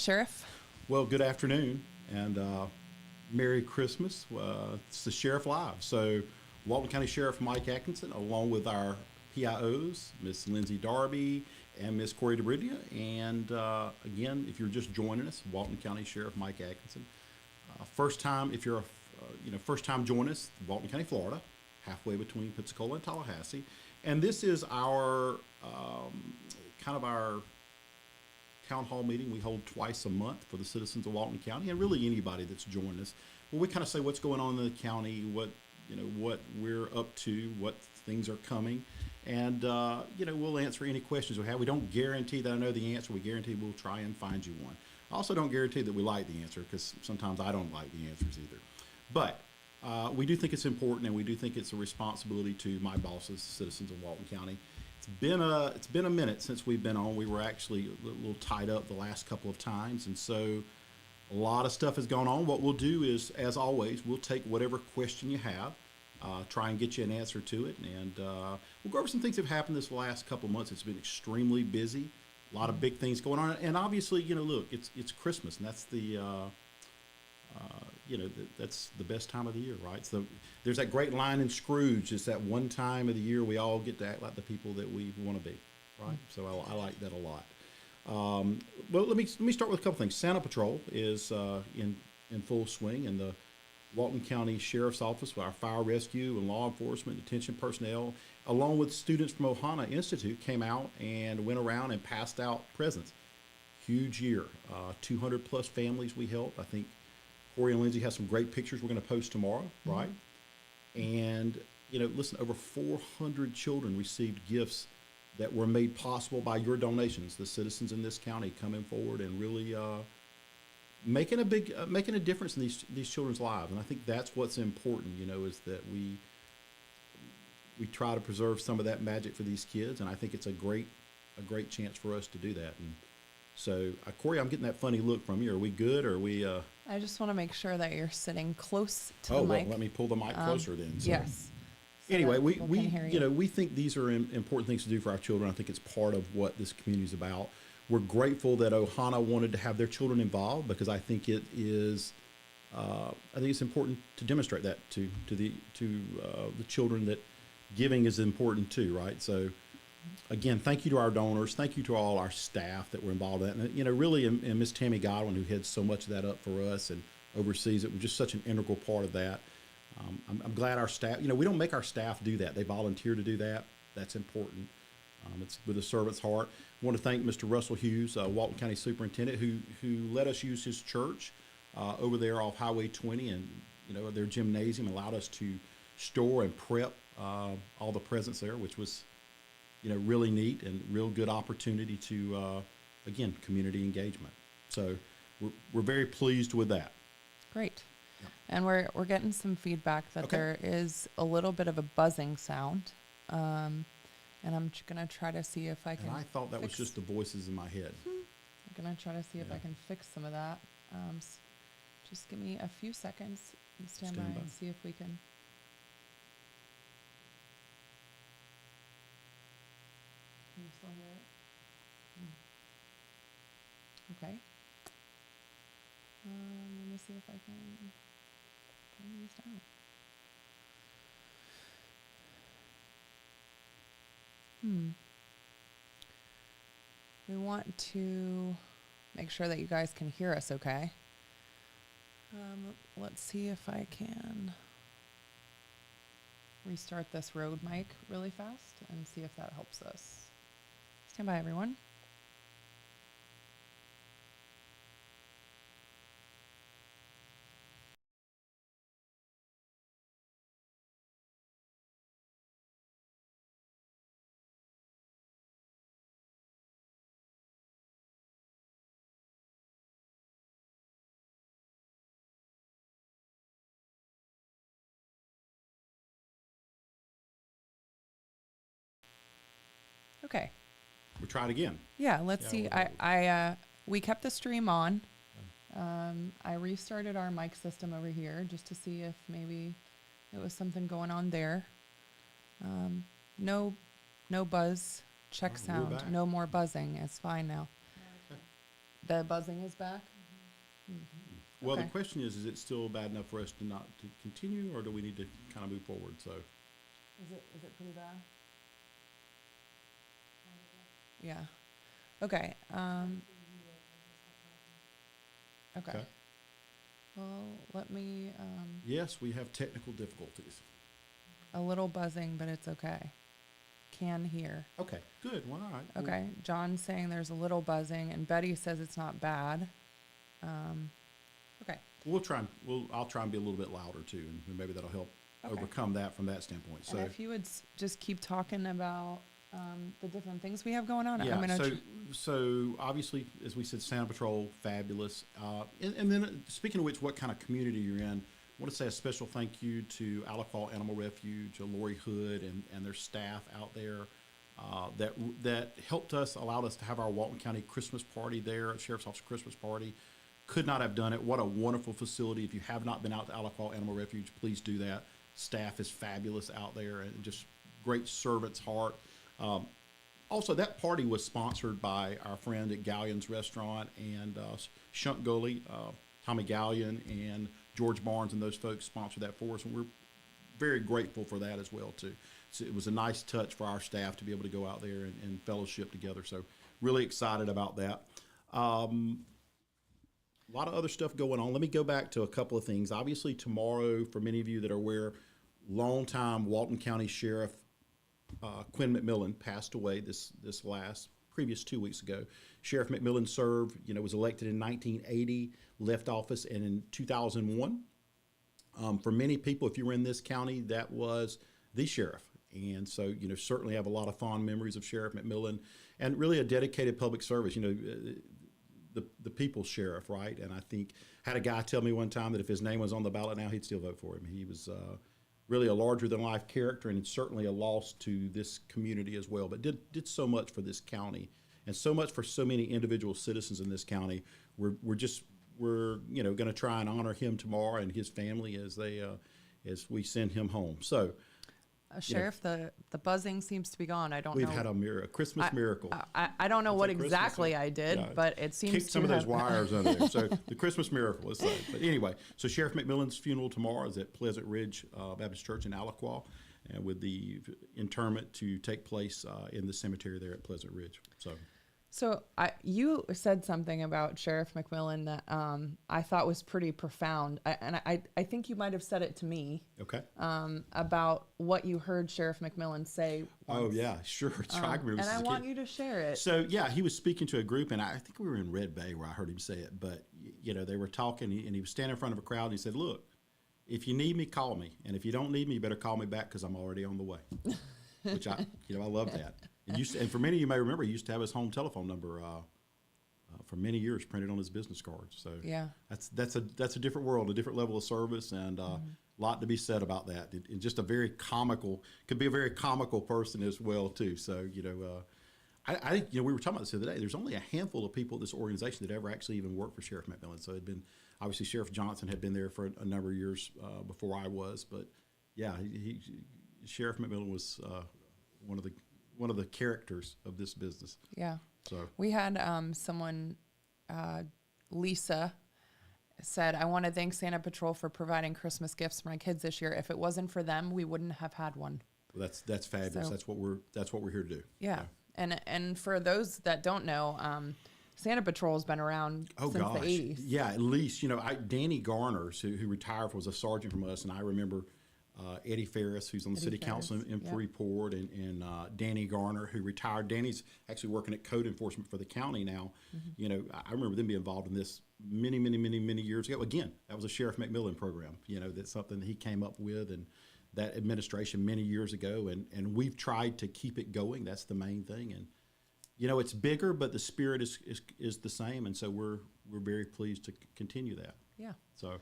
Sheriff. Well, good afternoon and Merry Christmas. It's the Sheriff Live. So, Walton County Sheriff Mike Atkinson, along with our PIOs, Miss Lindsay Darby and Miss Corey DeBridia. And again, if you're just joining us, Walton County Sheriff Mike Atkinson. First time, if you're first time joining us, Walton County, Florida, halfway between Pensacola and Tallahassee. And this is our kind of our town hall meeting we hold twice a month for the citizens of Walton County, and really anybody that's joined us. Well, we kind of say what's going on in the county, what we're up to, what things are coming, and we'll answer any questions we have. We don't guarantee that I know the answer. We guarantee we'll try and find you one. I also don't guarantee that we like the answer, because sometimes I don't like the answers either. But we do think it's important, and we do think it's a responsibility to my bosses, citizens of Walton County. It's been a minute since we've been on. We were actually a little tied up the last couple of times, and so a lot of stuff has gone on. What we'll do is, as always, we'll take whatever question you have, try and get you an answer to it, and we'll go over some things that have happened this last couple of months. It's been extremely busy, a lot of big things going on, and obviously, look, it's Christmas, and that's the that's the best time of the year, right? So there's that great line in Scrooge. It's that one time of the year we all get to act like the people that we want to be, right? So I like that a lot. Well, let me start with a couple things. Santa Patrol is in full swing, and the Walton County Sheriff's Office, with our fire rescue and law enforcement, detention personnel, along with students from Ohana Institute, came out and went around and passed out presents. Huge year. 200 plus families we helped. I think Corey and Lindsay have some great pictures we're going to post tomorrow, right? And, listen, over 400 children received gifts that were made possible by your donations, the citizens in this county coming forward and really making a difference in these children's lives. And I think that's what's important, is that we try to preserve some of that magic for these kids, and I think it's a great chance for us to do that. And so, Corey, I'm getting that funny look from you. Are we good, or are we? I just want to make sure that you're sitting close to the mic. Well, let me pull the mic closer then. So. Yes. So anyway, we think these are important things to do for our children. I think it's part of what this community is about. We're grateful that Ohana wanted to have their children involved, because I think it is. I think it's important to demonstrate that to the children, that giving is important too, right? So. Again, thank you to our donors. Thank you to all our staff that were involved in that. And, really, and Miss Tammy Godwin, who heads so much of that up for us and oversees it, was just such an integral part of that. I'm glad our staff, we don't make our staff do that. They volunteer to do that. That's important. It's with a servant's heart. I want to thank Mr. Russell Hughes, Walton County Superintendent, who let us use his church over there off Highway 20, and, their gymnasium allowed us to store and prep all the presents there, which was really neat and real good opportunity to, again, community engagement. So we're very pleased with that. Great. Yep. And we're getting some feedback that there is a little bit of a buzzing sound. And I'm going to try to see if I can. And I thought that was just the voices in my head. I'm going to try to see if I can fix some of that. Just give me a few seconds and stand by and see if we can. Can you still hear it? Okay. Let me see if I can turn these down. We want to make sure that you guys can hear us okay. Let's see if I can restart this Rode mic really fast and see if that helps us. Stand by, everyone. Okay. We'll try it again. Yeah, let's see. We kept the stream on. I restarted our mic system over here just to see if maybe it was something going on there. No buzz. Check sound. No more buzzing. It's fine now. The buzzing is back? Well, Okay. the question is it still bad enough for us to not to continue, or do we need to kind of move forward? So, Is it pretty bad? Yeah. Okay. Okay. okay. Well, let me, Yes, we have technical difficulties. a little buzzing, but it's okay. Can hear. Okay, good. Well, all right. Okay. John's saying there's a little buzzing, and Betty says it's not bad. Okay. We'll try and I'll try and be a little bit louder too, and maybe that'll help Okay. overcome that from that standpoint. So, And if you would just keep talking about the different things we have going on, yeah. I'm gonna. So obviously, as we said, Santa Patrol, fabulous. And then speaking of which, what kind of community you're in? I want to say a special thank you to Aliqual Animal Refuge, Lori Hood, and their staff out there that helped us, allowed us to have our Walton County Christmas party there, Sheriff's Office Christmas party. Could not have done it. What a wonderful facility. If you have not been out to Aliqual Animal Refuge, please do that. Staff is fabulous out there and just great servant's heart. Also, that party was sponsored by our friend at Galleon's Restaurant and Shunt Gully, Tommy Galleon and George Barnes and those folks sponsored that for us, and we're very grateful for that as well too. So it was a nice touch for our staff to be able to go out there and fellowship together. So really excited about that. A lot of other stuff going on. Let me go back to a couple of things. Obviously, tomorrow, for many of you that are aware, longtime Walton County Sheriff Quinn McMillan passed away previous 2 weeks ago. Sheriff McMillan served, was elected in 1980, left office in 2001. For many people, if you were in this county, that was the sheriff. And so, certainly have a lot of fond memories of Sheriff McMillan and really a dedicated public service, the people's sheriff, right? And I think had a guy tell me one time that if his name was on the ballot now, he'd still vote for him. He was really a larger than life character and certainly a loss to this community as well, but did so much for this county and so much for so many individual citizens in this county. We're going to try and honor him tomorrow and his family as we send him home. So, Sheriff, the buzzing seems to be gone. I don't know. We've had a Christmas miracle. I don't know what Christmas, exactly I did, yeah, but it seems kicked to some of those have. wires under there. So the Christmas miracle, let's say. But anyway, so Sheriff McMillan's funeral tomorrow is at Pleasant Ridge Baptist Church in Aliqual, and with the interment to take place in the cemetery there at Pleasant Ridge. So You said something about Sheriff McMillan that I thought was pretty profound, I think you might have said it to me. Okay. About what you heard Sheriff McMillan say once. Oh yeah, sure. I remember and I want you to share it. So yeah, he was speaking to a group, and I think we were in Red Bay where I heard him say it. But they were talking, and he was standing in front of a crowd, and he said, "Look, if you need me, call me, and if you don't need me, you better call me back because I'm already on the way." Which I love that. And for many of you may remember, he used to have his home telephone number for many years printed on his business cards. So yeah, that's a different world, a different level of service, and a lot to be said about that. And just could be a very comical person as well too. So I think we were talking about this the other day. There's only a handful of people at this organization that ever actually even worked for Sheriff McMillan. So obviously Sheriff Johnson had been there for a number of years before I was, but yeah, Sheriff McMillan was one of the characters of this business. Yeah. So we had someone, Lisa, said, "I want to thank Santa Patrol for providing Christmas gifts for my kids this year. If it wasn't for them, we wouldn't have had one." Well, that's fabulous. So, that's what we're here to do. Yeah. And for those that don't know, Santa Patrol's been around since the 80s. Yeah, at least Danny Garner, who retired, was a sergeant from us, and I remember Eddie Ferris, who's on the city council in Freeport, and Danny Garner, who retired. Danny's actually working at code enforcement for the county now. I remember them being involved in this many years ago. Again, that was a Sheriff McMillan program. That's something that he came up with, and that administration many years ago, and we've tried to keep it going. That's the main thing, and it's bigger, but the spirit is the same, and so we're very pleased to continue that. Yeah. So.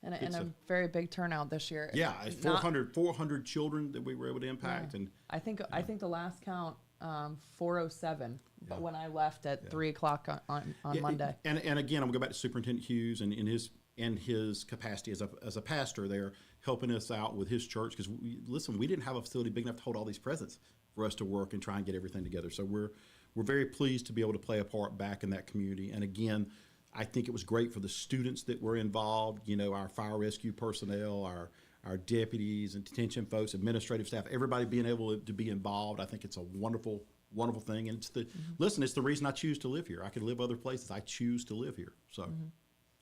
And a very big turnout this year. Yeah, 400 children that we were able to impact, and I think the last count 407. But when I left at 3:00 on Monday. And again, I'm going to go back to Superintendent Hughes and in his capacity as a pastor there, helping us out with his church, because we didn't have a facility big enough to hold all these presents for us to work and try and get everything together. So we're we're very pleased to be able to play a part back in that community. And again, I think it was great for the students that were involved, our fire rescue personnel, our deputies and detention folks, administrative staff, everybody being able to be involved. I think it's a wonderful, wonderful thing. And it's listen, it's the reason I choose to live here. I could live other places. I choose to live here. So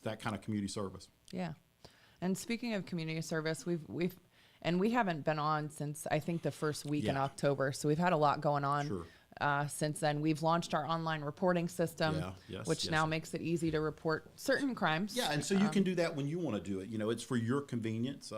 that kind of community service. Yeah. And speaking of community service, we haven't been on since I think the first week in October. So we've had a lot going on. Sure. Since then, we've launched our online reporting system, which now makes it easy to report certain crimes. Yeah, and so you can do that when you want to do it. It's for your convenience.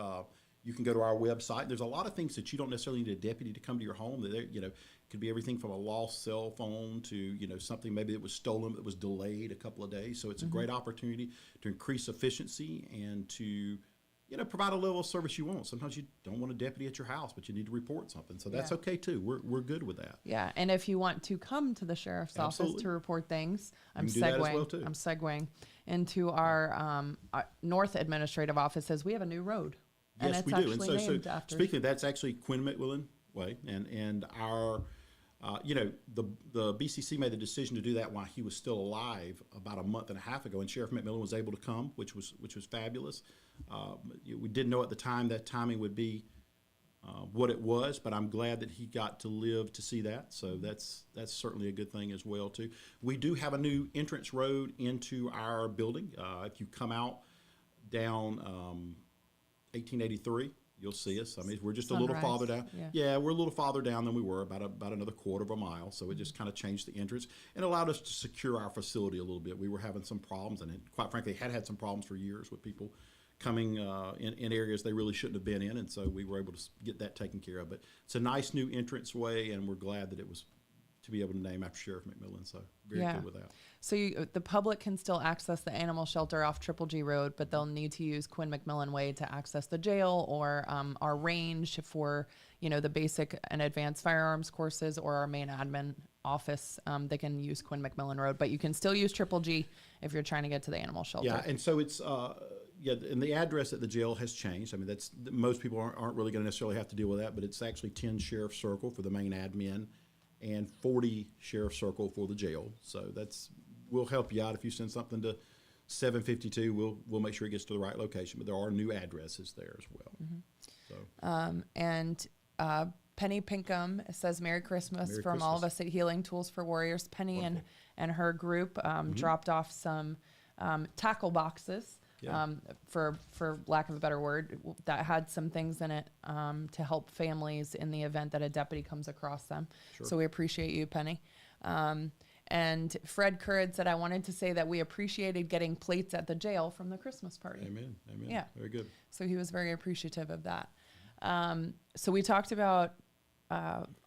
You can go to our website. There's a lot of things that you don't necessarily need a deputy to come to your home. It could be everything from a lost cell phone to something maybe that was stolen that was delayed a couple of days. So it's a great opportunity to increase efficiency and to provide a level of service you want. Sometimes you don't want a deputy at your house, but you need to report something. So that's okay too. We're good with that. Yeah, and if you want to come to the sheriff's office to report things, I'm segueing into our North Administrative Offices. We have a new road. Yes, and we it's do. And actually so speaking of that's actually Quinn McMillan Way, and our the BCC made the decision to do that while he was still alive about a month and a half ago, and Sheriff McMillan was able to come, which was fabulous. We didn't know at the time that timing would be what it was, but I'm glad that he got to live to see that. So that's certainly a good thing as well too. We do have a new entrance road into our building. If you come out down 1883. You'll see us. I mean, we're just Sunrise. a little farther down. Yeah, we're a little farther down than we were, about another quarter of a mile. So it just kind of changed the entrance and allowed us to secure our facility a little bit. We were having some problems, and quite frankly, had some problems for years with people coming in areas they really shouldn't have been in, and so we were able to get that taken care of. But it's a nice new entrance way, and we're glad that it was to be able to name after Sheriff McMillan. So very good with that. So the public can still access the animal shelter off Triple G Road, but they'll need to use Quinn McMillan Way to access the jail or our range for the basic and advanced firearms courses, or our main admin office. They can use Quinn McMillan Road, but you can still use Triple G if you're trying to get to the animal shelter. Yeah, and so it's and the address at the jail has changed. I mean, most people aren't really going to necessarily have to deal with that, but it's actually 10 Sheriff Circle for the main admin and 40 Sheriff Circle for the jail. So we'll help you out if you send something to 752. We'll make sure it gets to the right location, but there are new addresses there as well. So Penny Pinkham says Merry Christmas from all of us at Healing Tools for Warriors. Penny and her group dropped off some tackle boxes. For lack of a better word, that had some things in it to help families in the event that a deputy comes across them. Sure. So we appreciate you, Penny. And Fred Currid said, I wanted to say that we appreciated getting plates at the jail from the Christmas party. Amen. Yeah. Very good. So he was very appreciative of that. So we talked about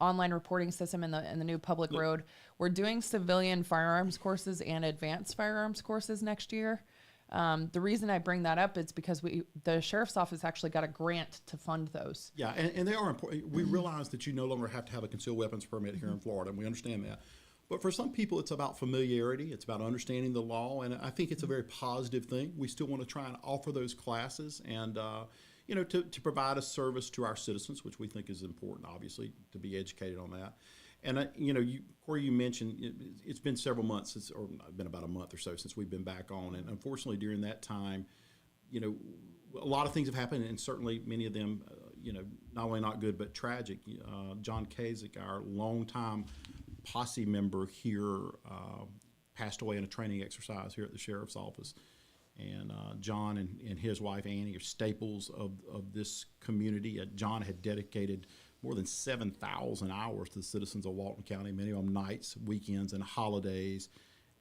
online reporting system in the new public road. We're doing civilian firearms courses and advanced firearms courses next year. The reason I bring that up is because the sheriff's office actually got a grant to fund those. Yeah, and they are important. We realize that you no longer have to have a concealed weapons permit here in Florida, and we understand that. But for some people, it's about familiarity. It's about understanding the law, and I think it's a very positive thing. We still want to try and offer those classes and, to provide a service to our citizens, which we think is important, obviously, to be educated on that. And, Corey, you mentioned it's been several months, or been about a month or so since we've been back on. And unfortunately, during that time, a lot of things have happened, and certainly many of them, not only not good, but tragic. John Kasich, our longtime posse member here, passed away in a training exercise here at the sheriff's office. And John and his wife, Annie, are staples of this community. John had dedicated more than 7,000 hours to the citizens of Walton County, many of them nights, weekends, and holidays.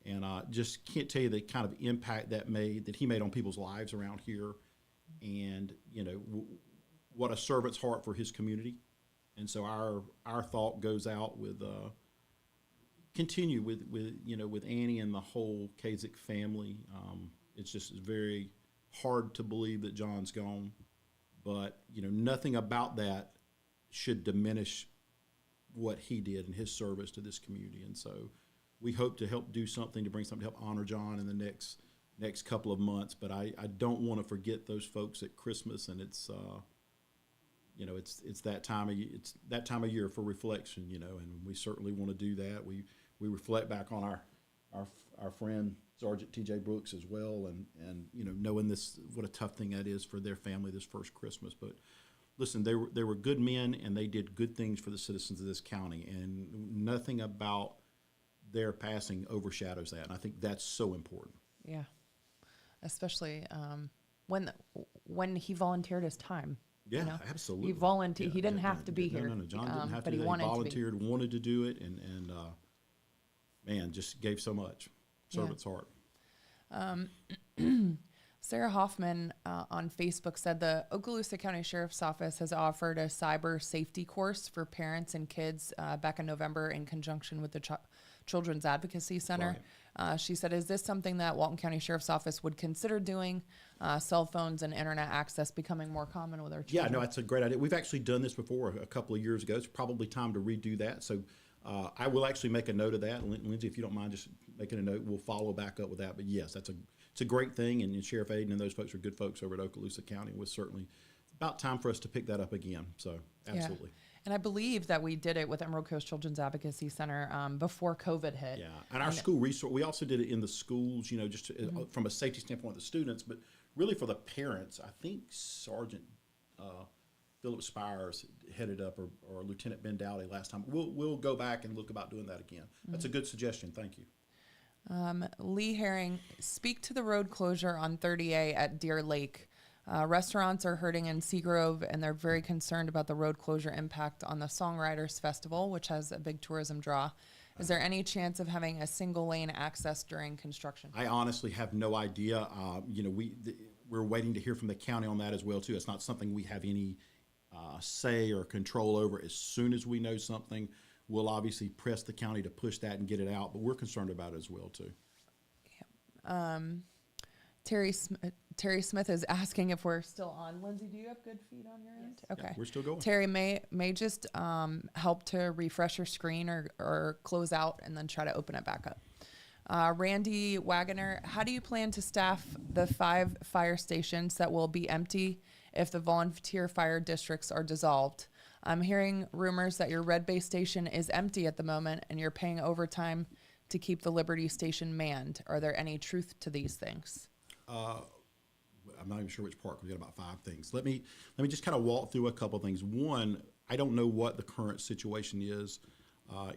And just can't tell you the kind of impact that he made on people's lives around here, and what a servant's heart for his community. And so our thought goes out with continue with Annie and the whole Kasich family. It's just very hard to believe that John's gone, but nothing about that should diminish what he did in his service to this community. And so we hope to help do something to bring something to help honor John in the next couple of months. But I don't want to forget those folks at Christmas, and it's it's that time of year for reflection, and we certainly want to do that. We we reflect back on our friend Sergeant T.J. Brooks as well, and knowing what a tough thing that is for their family this first Christmas. But listen, they were good men, and they did good things for the citizens of this county, and nothing about their passing overshadows that. And I think that's so important. Yeah, especially when he volunteered his time. Yeah, absolutely. He volunteered. He didn't have to be here. No, John didn't have to. But he volunteered, wanted to do it, and man, just gave so much. Servant's heart. Sarah Hoffman on Facebook said the Okaloosa County Sheriff's Office has offered a cyber safety course for parents and kids back in November in conjunction with the Children's Advocacy Center. Right. She said, is this something that Walton County Sheriff's Office would consider doing? Cell phones and internet access becoming more common with our children. Yeah, no, that's a great idea. We've actually done this before a couple of years ago. It's probably time to redo that. So I will actually make a note of that. Lindsay, if you don't mind just making a note, we'll follow back up with that. But yes, it's a great thing. And Sheriff Aiden and those folks are good folks over at Okaloosa County. It's about time for us to pick that up again. So absolutely. Yeah. And I believe that we did it with Emerald Coast Children's Advocacy Center before COVID hit. Yeah, and our school resource, we also did it in the schools, just to, from a safety standpoint of the students, but really for the parents. I think Sergeant Philip Spires headed up, or Lieutenant Ben Dowdy last time. We'll go back and look about doing that again. That's a good suggestion. Thank you. Lee Herring, speak to the road closure on 30A at Deer Lake. Restaurants are hurting in Seagrove, and they're very concerned about the road closure impact on the Songwriters Festival, which has a big tourism draw. Is there any chance of having a single lane access during construction? I honestly have no idea. We're waiting to hear from the county on that as well, too. It's not something we have any say or control over. As soon as we know something, we'll obviously press the county to push that and get it out, but we're concerned about it as well, too. Yeah. Terry Smith is asking if we're still on. Lindsay, do you have good feed on your end? Yes. Okay. Yeah, we're still going. Terry may just help to refresh your screen or close out and then try to open it back up. Randy Wagoner, how do you plan to staff the 5 fire stations that will be empty if the volunteer fire districts are dissolved? I'm hearing rumors that your Red Bay station is empty at the moment and you're paying overtime to keep the Liberty station manned. Are there any truth to these things? I'm not even sure which part. We've got about 5 things. Let me just kind of walk through a couple of things. One, I don't know what the current situation is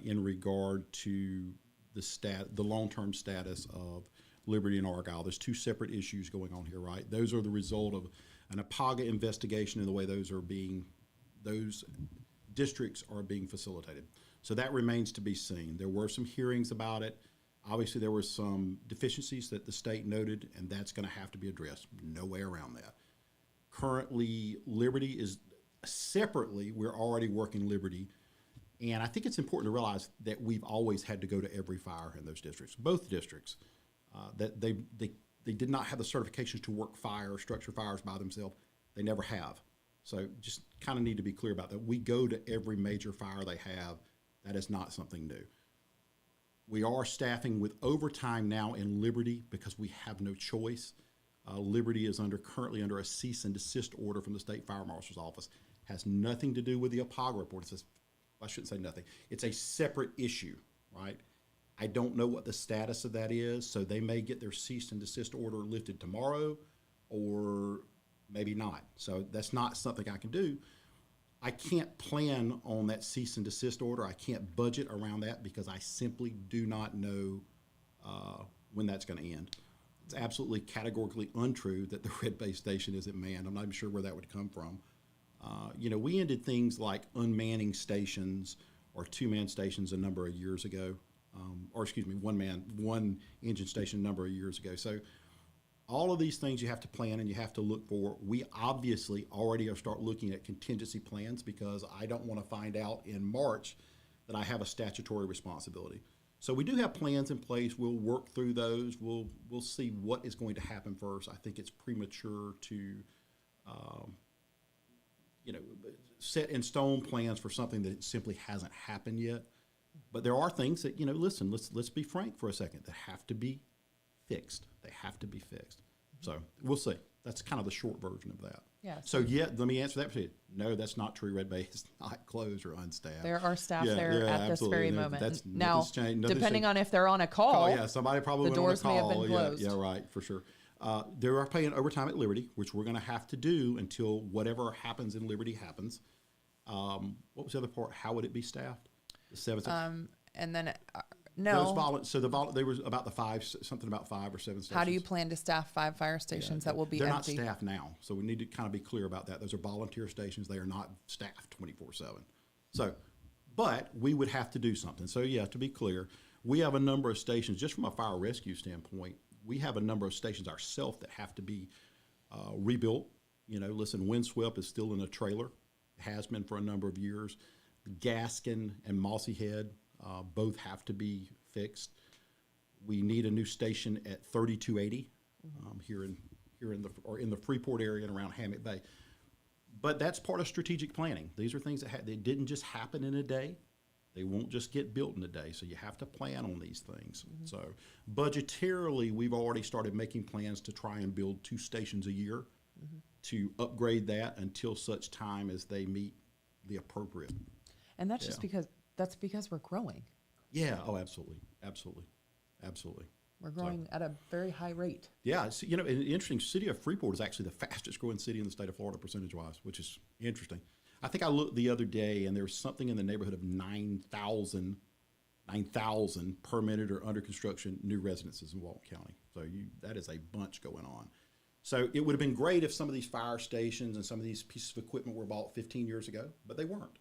in regard to the long-term status of Liberty and Argyle. There's 2 separate issues going on here, right? Those are the result of an APAGA investigation and the way those districts are being facilitated. So that remains to be seen. There were some hearings about it. Obviously, there were some deficiencies that the state noted, and that's going to have to be addressed. No way around that. Currently, Liberty is separately, we're already working Liberty, and I think it's important to realize that we've always had to go to every fire in those districts, both districts, that they did not have the certifications to work structure fires by themselves. They never have. So just kind of need to be clear about that. We go to every major fire they have. That is not something new. We are staffing with overtime now in Liberty because we have no choice. Liberty is currently under a cease and desist order from the State Fire Marshal's Office. Has nothing to do with the APAGA report. I shouldn't say nothing. It's a separate issue, right? I don't know what the status of that is, so they may get their cease and desist order lifted tomorrow or maybe not. So that's not something I can do. I can't plan on that cease and desist order. I can't budget around that because I simply do not know when that's going to end. It's absolutely categorically untrue that the Red Bay station isn't manned. I'm not even sure where that would come from. We ended things like unmanning stations or 2-man stations a number of years ago, one engine station a number of years ago. So all of these things you have to plan and you have to look for. We obviously already are start looking at contingency plans because I don't want to find out in March that I have a statutory responsibility. So we do have plans in place. We'll work through those. We'll see what is going to happen first. I think it's premature to set in stone plans for something that simply hasn't happened yet. But there are things that, listen, let's be frank for a second, that have to be fixed. They have to be fixed. So we'll see. That's kind of the short version of that. Yeah. So yeah, let me answer that for you. No, that's not true. Red Bay is not closed or unstaffed. There are staff Yeah, there yeah, at this very absolutely. moment. That's Now, nothing's changed. Nothing's depending changed. on if they're on a call, Oh yeah, somebody probably the went doors on a may call. have been closed. Yeah, right, for sure. They are paying overtime at Liberty, which we're going to have to do until whatever happens in Liberty happens. What was the other part? How would it be staffed? The 7. And then no. They were about something about 5 or 7 stations. How do you plan to staff 5 fire stations that will be They're empty? not staffed now, so we need to kind of be clear about that. Those are volunteer stations. They are not staffed 24/7. So, but we would have to do something. So yeah, to be clear, we have a number of stations, just from a fire rescue standpoint, we have a number of stations ourselves that have to be rebuilt. You know, listen, Windswept is still in a trailer, has been for a number of years. Gaskin and Mossy Head both have to be fixed. We need a new station at 3280 here in the Freeport area and around Hammock Bay. But that's part of strategic planning. These are things that they didn't just happen in a day. They won't just get built in a day. So you have to plan on these things. So budgetarily, we've already started making plans to try and build 2 stations a year to upgrade that until such time as they meet the appropriate. And that's just because we're growing. Yeah. Oh, absolutely. Absolutely. Absolutely. We're growing at a very high rate. Yeah. It's, you know, an interesting, city of Freeport is actually the fastest growing city in the state of Florida percentage-wise, which is interesting. I think I looked the other day, and there was something in the neighborhood of 9,000 permitted or under construction new residences in Walton County. So that is a bunch going on. So it would have been great if some of these fire stations and some of these pieces of equipment were bought 15 years ago, but they weren't.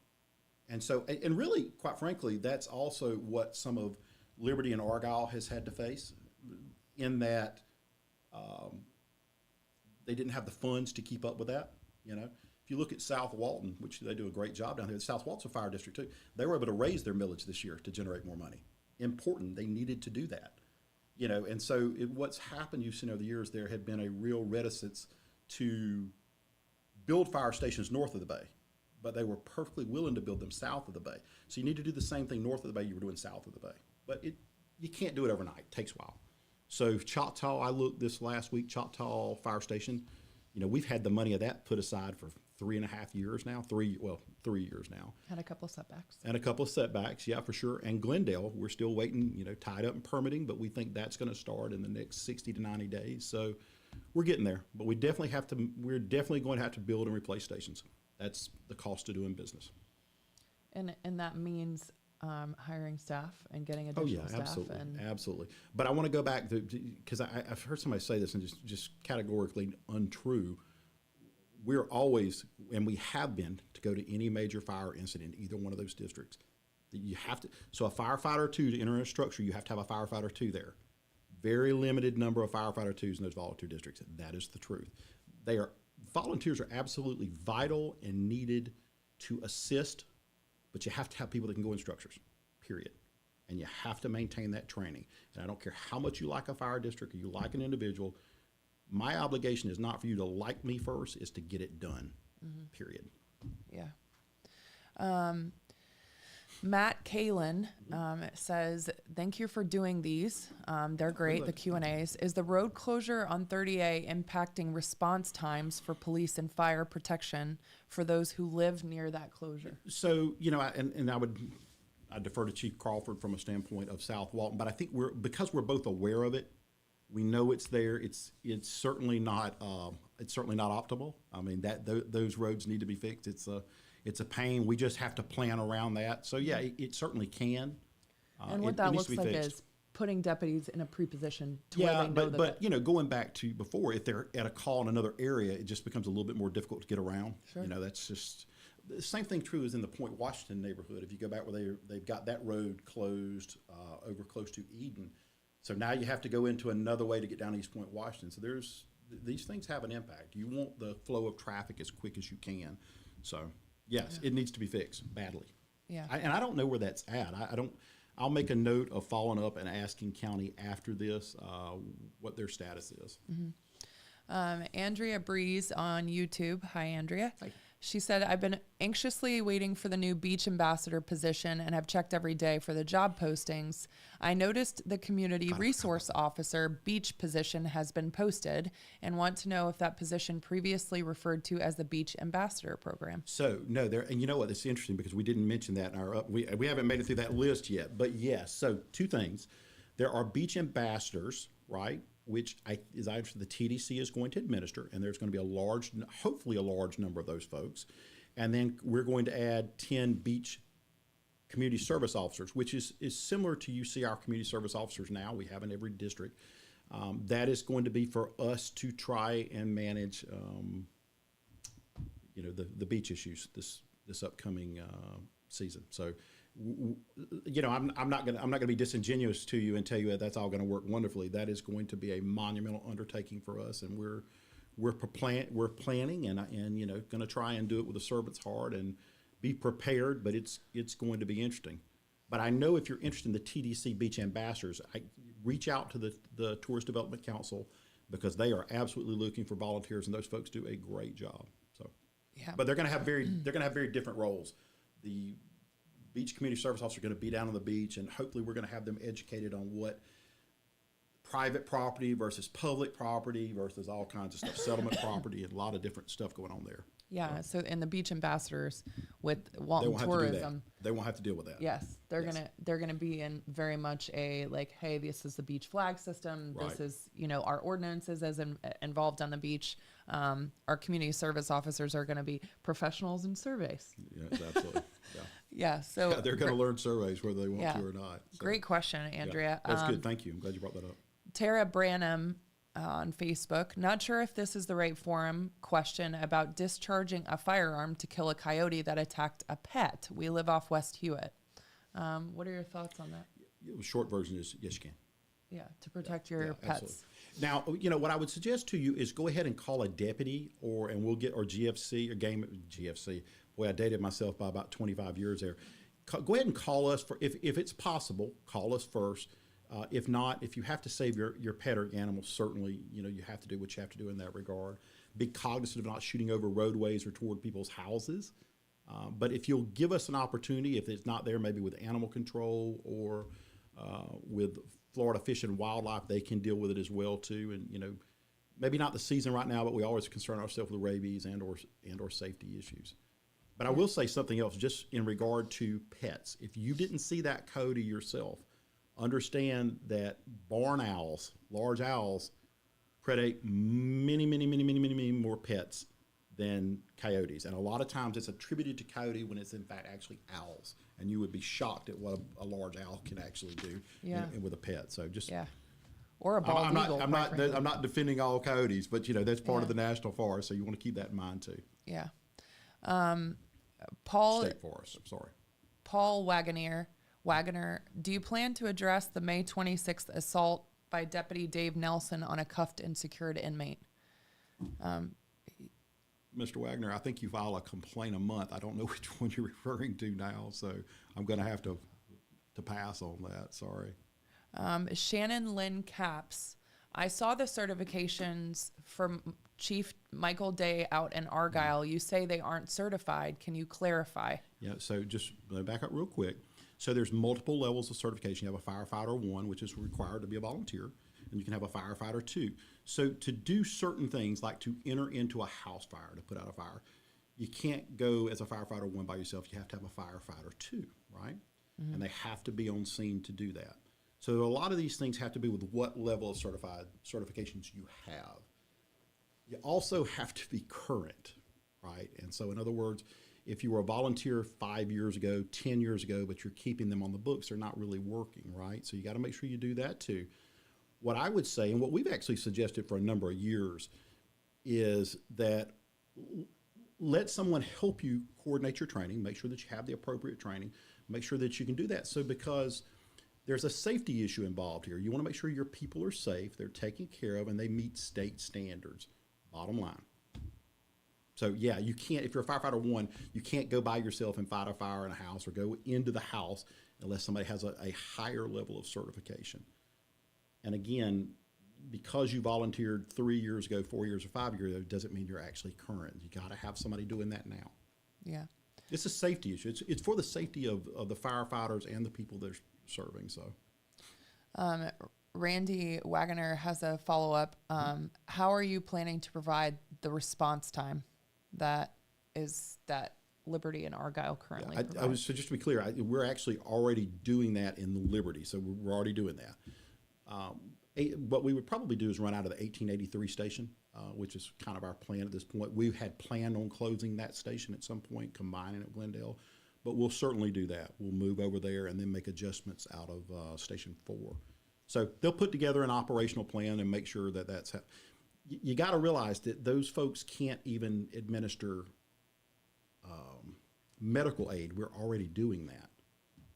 And so, and really, quite frankly, that's also what some of Liberty and Argyle has had to face, in that they didn't have the funds to keep up with that. You know, if you look at South Walton, which they do a great job down here, South Walton's a fire district too. They were able to raise their millage this year to generate more money. Important, they needed to do that. You know, and so what's happened, you've seen over the years, there had been a real reticence to build fire stations north of the bay, but they were perfectly willing to build them south of the bay. So you need to do the same thing north of the bay you were doing south of the bay. But you can't do it overnight. It takes a while. So Choctaw, I looked this last week, Choctaw Fire Station, you know, we've had the money of that put aside for 3.5 years now, 3 years now. Had a couple of setbacks. And a couple of setbacks, yeah, for sure. And Glendale, we're still waiting, you know, tied up in permitting, but we think that's going to start in the next 60 to 90 days. So we're getting there, but we're definitely going to have to build and replace stations. That's the cost of doing business. And that means hiring staff and getting additional staff. Absolutely, and absolutely. But I want to go back to, because I've heard somebody say this and just categorically untrue. We're always, and we have been, to go to any major fire incident in either one of those districts. You have to, so a firefighter or two to enter a structure, you have to have a firefighter or two there. Very limited number of firefighter twos in those volunteer districts. That is the truth. Volunteers are absolutely vital and needed to assist, but you have to have people that can go in structures, period. And you have to maintain that training. And I don't care how much you like a fire district or you like an individual, my obligation is not for you to like me first, is to get it done, period. Yeah. Matt Kalin says, thank you for doing these. They're great, the Q&As. Is the road closure on 30A impacting response times for police and fire protection for those who live near that closure? So, you know, I defer to Chief Crawford from a standpoint of South Walton, but I think because we're both aware of it, we know it's there. It's certainly not optimal. I mean, those roads need to be fixed. It's a pain. We just have to plan around that. So yeah, it certainly can. And what that looks like is putting deputies in a pre-position to where they know but you know, going back to before, if they're at a call in another area, it just becomes a little bit more difficult to get around. Sure. You know, that's just the same thing true as in the Point Washington neighborhood. If you go back where they've got that road closed over close to Eden, so now you have to go into another way to get down East Point Washington. So these things have an impact. You want the flow of traffic as quick as you can. So yes, it needs to be fixed badly. Yeah. And I don't know where that's at. I'll make a note of following up and asking county after this what their status is. Andrea Breeze on YouTube. Hi, Andrea. Hi. She said, I've been anxiously waiting for the new beach ambassador position and have checked every day for the job postings. I noticed the community resource officer beach position has been posted and want to know if that position previously referred to as the beach ambassador program. So no, there, and you know what? It's interesting because we didn't mention that in our we haven't made it through that list yet. But yes, so two things: there are beach ambassadors, right? Which, as I understand, the TDC is going to administer, and there's going to be hopefully a large number of those folks. And then we're going to add 10 beach community service officers, which is similar to you see our community service officers now. We have in every district. That is going to be for us to try and manage, the beach issues this upcoming season. So. I'm not gonna be disingenuous to you and tell you that that's all going to work wonderfully. That is going to be a monumental undertaking for us, and we're planning and going to try and do it with a servant's heart and be prepared. But it's going to be interesting. But I know if you're interested in the TDC Beach Ambassadors, reach out to the Tourist Development Council because they are absolutely looking for volunteers, and those folks do a great job. So, yeah. But they're going to have very different roles. The beach community service officers are going to be down on the beach, and hopefully we're going to have them educated on what private property versus public property versus all kinds of stuff, settlement property, and a lot of different stuff going on there. Yeah. So in the beach ambassadors with Walton Tourism, they won't have to deal with that. Yes, they're gonna be in very much a like, hey, this is the beach flag system. This is our ordinances as involved on the beach. Our community service officers are going to be professionals in surveys. Yeah, absolutely. Yeah. Yeah. So they're going to learn surveys whether they want to or not. So. Great question, Andrea. Yeah, that's good. Thank you. I'm glad you brought that up. Tara Branham on Facebook. Not sure if this is the right forum. Question about discharging a firearm to kill a coyote that attacked a pet. We live off West Hewitt. What are your thoughts on that? The short version is yes, you can. Yeah, to protect your pets. Absolutely. Now, what I would suggest to you is go ahead and call a deputy or GFC or GFC. Boy, I dated myself by about 25 years there. Go ahead and call us if it's possible. Call us first. If not, if you have to save your pet or animal, certainly you have to do what you have to do in that regard. Be cognizant of not shooting over roadways or toward people's houses. But if you'll give us an opportunity, if it's not there, maybe with animal control or with Florida Fish and Wildlife, they can deal with it as well too. And maybe not the season right now, but we always concern ourselves with rabies and or safety issues. But I will say something else just in regard to pets. If you didn't see that coyote yourself, understand that barn owls, large owls, predate many more pets than coyotes. And a lot of times it's attributed to coyote when it's in fact actually owls. And you would be shocked at what a large owl can actually do with a pet. So just or a bald eagle. I'm not defending all coyotes, but that's part of the national forest, so you want to keep that in mind too. Yeah. State forest. I'm sorry. Paul Wagoner, do you plan to address the May 26th assault by Deputy Dave Nelson on a cuffed and secured inmate? Mr. Wagner, I think you file a complaint a month. I don't know which one you're referring to now, so I'm going to have to pass on that. Sorry. Shannon Lynn Capps. I saw the certifications from Chief Michael Day out in Argyle. You say they aren't certified. Can you clarify? Yeah, so just back up real quick. So there's multiple levels of certification. You have a firefighter 1, which is required to be a volunteer, and you can have a firefighter 2. So to do certain things like to enter into a house fire, to put out a fire, you can't go as a firefighter 1 by yourself. You have to have a firefighter 2, right? Mm-hmm. And they have to be on scene to do that. So a lot of these things have to be with what level of certifications you have. You also have to be current, right? And so in other words, if you were a volunteer 5 years ago, 10 years ago, but you're keeping them on the books, they're not really working, right? So you got to make sure you do that too. What I would say, and what we've actually suggested for a number of years, is that let someone help you coordinate your training, make sure that you have the appropriate training, make sure that you can do that. So because there's a safety issue involved here. You want to make sure your people are safe, they're taken care of, and they meet state standards, bottom line. So yeah, you can't, if you're a firefighter 1, you can't go by yourself and fight a fire in a house or go into the house unless somebody has a higher level of certification. And again, because you volunteered 3 years ago, 4 years, or 5 years ago, doesn't mean you're actually current. You got to have somebody doing that now. Yeah. It's a safety issue. It's for the safety of the firefighters and the people they're serving. So, Randy Wagoner has a follow-up. How are you planning to provide the response time that Liberty and Argyle currently provide? So just to be clear, we're actually already doing that in the Liberty. So we're already doing that. What we would probably do is run out of the 1883 station, which is kind of our plan at this point. We had planned on closing that station at some point, combining it with Glendale, but we'll certainly do that. We'll move over there and then make adjustments out of Station 4. So they'll put together an operational plan and make sure that that's you got to realize that those folks can't even administer medical aid. We're already doing that.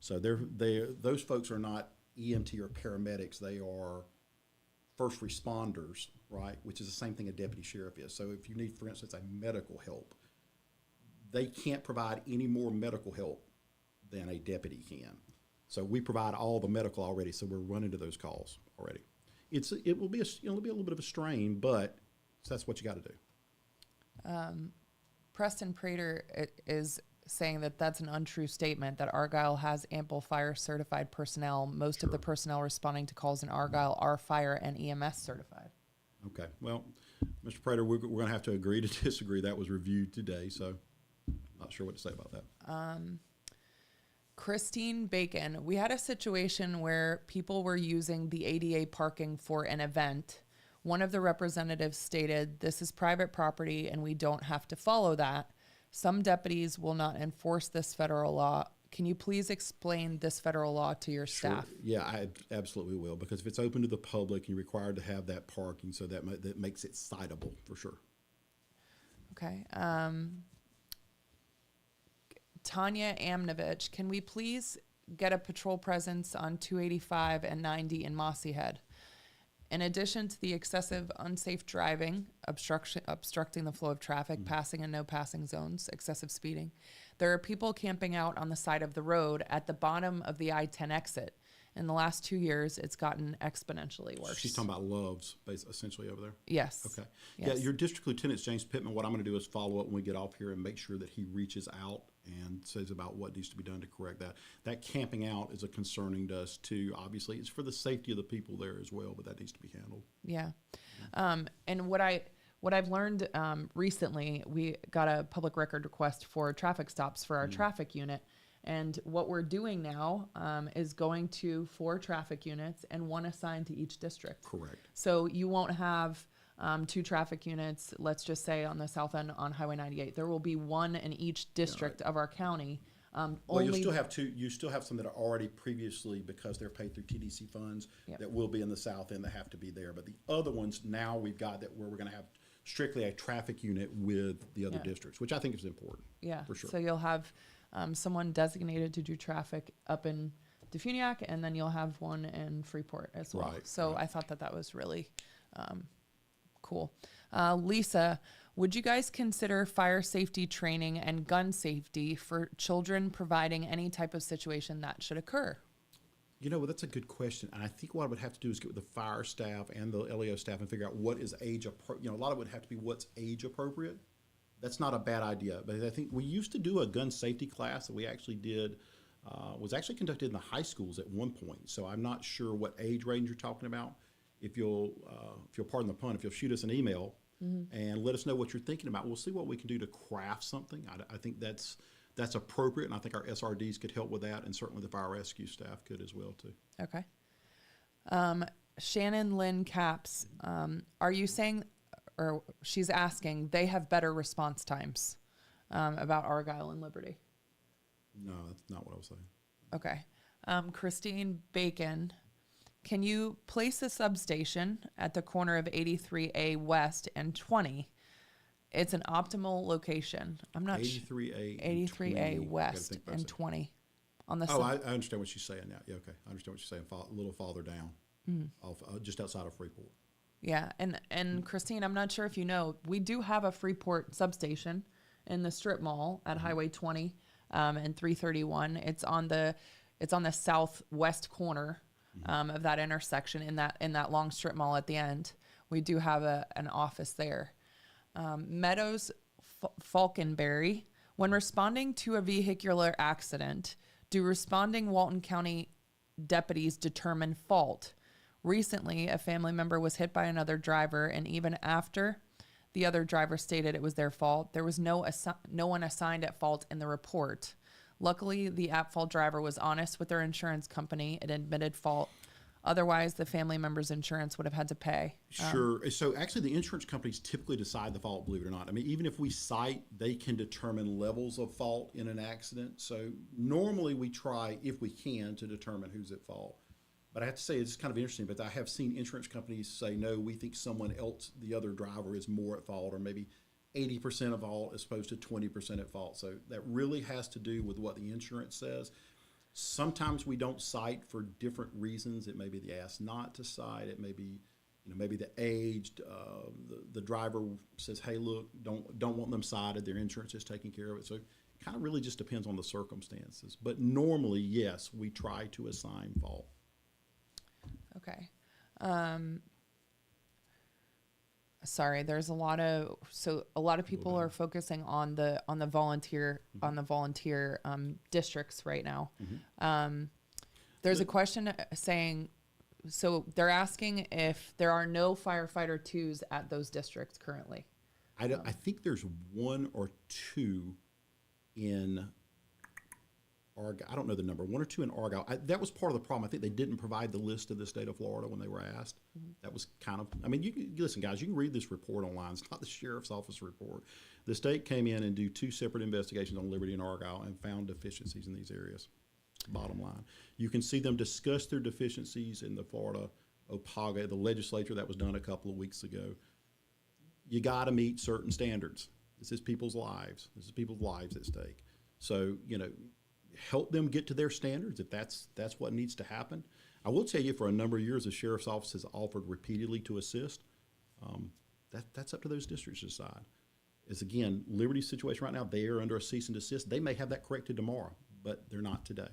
So those folks are not EMT or paramedics. They are first responders, right? Which is the same thing a deputy sheriff is. So if you need, for instance, a medical help, they can't provide any more medical help than a deputy can. So we provide all the medical already. So we're running to those calls already. It will be a little bit of a strain, but that's what you got to do. Preston Prater is saying that that's an untrue statement, that Argyle has ample fire certified personnel. Most of the personnel responding to calls in Argyle are fire and EMS certified. Okay. Well, Mr. Prater, we're going to have to agree to disagree. That was reviewed today, so not sure what to say about that. Christine Bacon, we had a situation where people were using the ADA parking for an event. One of the representatives stated, "This is private property and we don't have to follow that. Some deputies will not enforce this federal law. Can you please explain this federal law to your staff?" Sure. Yeah, I absolutely will, because if it's open to the public, you're required to have that parking, so that makes it citable for sure. Okay. Tanya Amnovich, can we please get a patrol presence on 285 and 90 in Mossy Head? In addition to the excessive unsafe driving, obstructing the flow of traffic, passing and no passing zones, excessive speeding, there are people camping out on the side of the road at the bottom of the I-10 exit. In the last 2 years, it's gotten exponentially worse. She's talking about Love's, essentially, over there? Yes. Okay. Yes. Yeah, your district lieutenant, James Pittman, what I'm going to do is follow up when we get off here and make sure that he reaches out and says about what needs to be done to correct that. That camping out is a concerning to us, too. Obviously, it's for the safety of the people there as well, but that needs to be handled. Yeah. And what I've learned recently, we got a public record request for traffic stops for our traffic unit. And what we're doing now is going to 4 traffic units and 1 assigned to each district. Correct. So you won't have 2 traffic units, let's just say on the south end on Highway 98. There will be 1 in each district of our county. Well, you'll still have 2. You still have some that are already previously, because they're paid through TDC funds, that will be in the south end that have to be there. But the other ones, now we've got that where we're going to have strictly a traffic unit with the other districts, which I think is important. Yeah, for sure. So you'll have someone designated to do traffic up in Defuniak, and then you'll have one in Freeport as well. Right, so right. I thought that was really cool. Lisa, would you guys consider fire safety training and gun safety for children, providing any type of situation that should occur? You know, well, that's a good question. And I think what I would have to do is get with the fire staff and the LEO staff and figure out what is age appropriate. A lot of it would have to be what's age appropriate. That's not a bad idea. But I think we used to do a gun safety class that we actually did, was actually conducted in the high schools at one point. So I'm not sure what age range you're talking about. If you'll pardon the pun, if you'll shoot us an email and let us know what you're thinking about, we'll see what we can do to craft something. I think that's appropriate, and I think our SRDs could help with that, and certainly the fire rescue staff could as well too. Okay. Shannon Lynn Caps, are you saying, or she's asking, they have better response times about Argyle and Liberty? No, that's not what I was saying. Okay. Christine Bacon, can you place a substation at the corner of 83A West and 20? It's an optimal location. I'm not 83A West and 20 on the. I understand what she's saying now. Yeah, okay. I understand what she's saying. A little farther down, just outside of Freeport. Yeah, and Christine, I'm not sure if you know, we do have a Freeport substation in the strip mall at Highway 20 and 331. It's on the southwest corner of that intersection in that long strip mall at the end. We do have an office there. Meadows Falconberry. When responding to a vehicular accident, do responding Walton County deputies determine fault? Recently, a family member was hit by another driver, and even after the other driver stated it was their fault, there was no one assigned at fault in the report. Luckily, the at-fault driver was honest with their insurance company and admitted fault. Otherwise, the family member's insurance would have had to pay. Sure. So actually, the insurance companies typically decide the fault, believe it or not. I mean, even if we cite, they can determine levels of fault in an accident. So normally we try, if we can, to determine who's at fault. But I have to say, it's kind of interesting, but I have seen insurance companies say, no, we think someone else, the other driver, is more at fault, or maybe 80% of fault as opposed to 20% at fault. So that really has to do with what the insurance says. Sometimes we don't cite for different reasons. It may be they ask not to cite. It may be, maybe the aged, the driver says, hey, look, don't want them cited. Their insurance is taking care of it. So it kind of really just depends on the circumstances. But normally, yes, we try to assign fault. Okay. Sorry, there's a lot of people are focusing on the volunteer districts right now. There's a question saying, so they're asking if there are no firefighter 2s at those districts currently. I think there's one or two in Argyle. I don't know the number. One or two in Argyle. That was part of the problem. I think they didn't provide the list of the state of Florida when they were asked. That was kind of, I mean, listen, guys, you can read this report online. It's not the sheriff's office report. The state came in and do 2 separate investigations on Liberty and Argyle and found deficiencies in these areas. Bottom line. You can see them discuss their deficiencies in the Florida OPAGA, the legislature. That was done a couple of weeks ago. You got to meet certain standards. This is people's lives. This is people's lives at stake. So, help them get to their standards if that's what needs to happen. I will tell you, for a number of years, the sheriff's office has offered repeatedly to assist. That's up to those districts to decide. Is again, Liberty's situation right now, they are under a cease and desist. They may have that corrected tomorrow, but they're not today.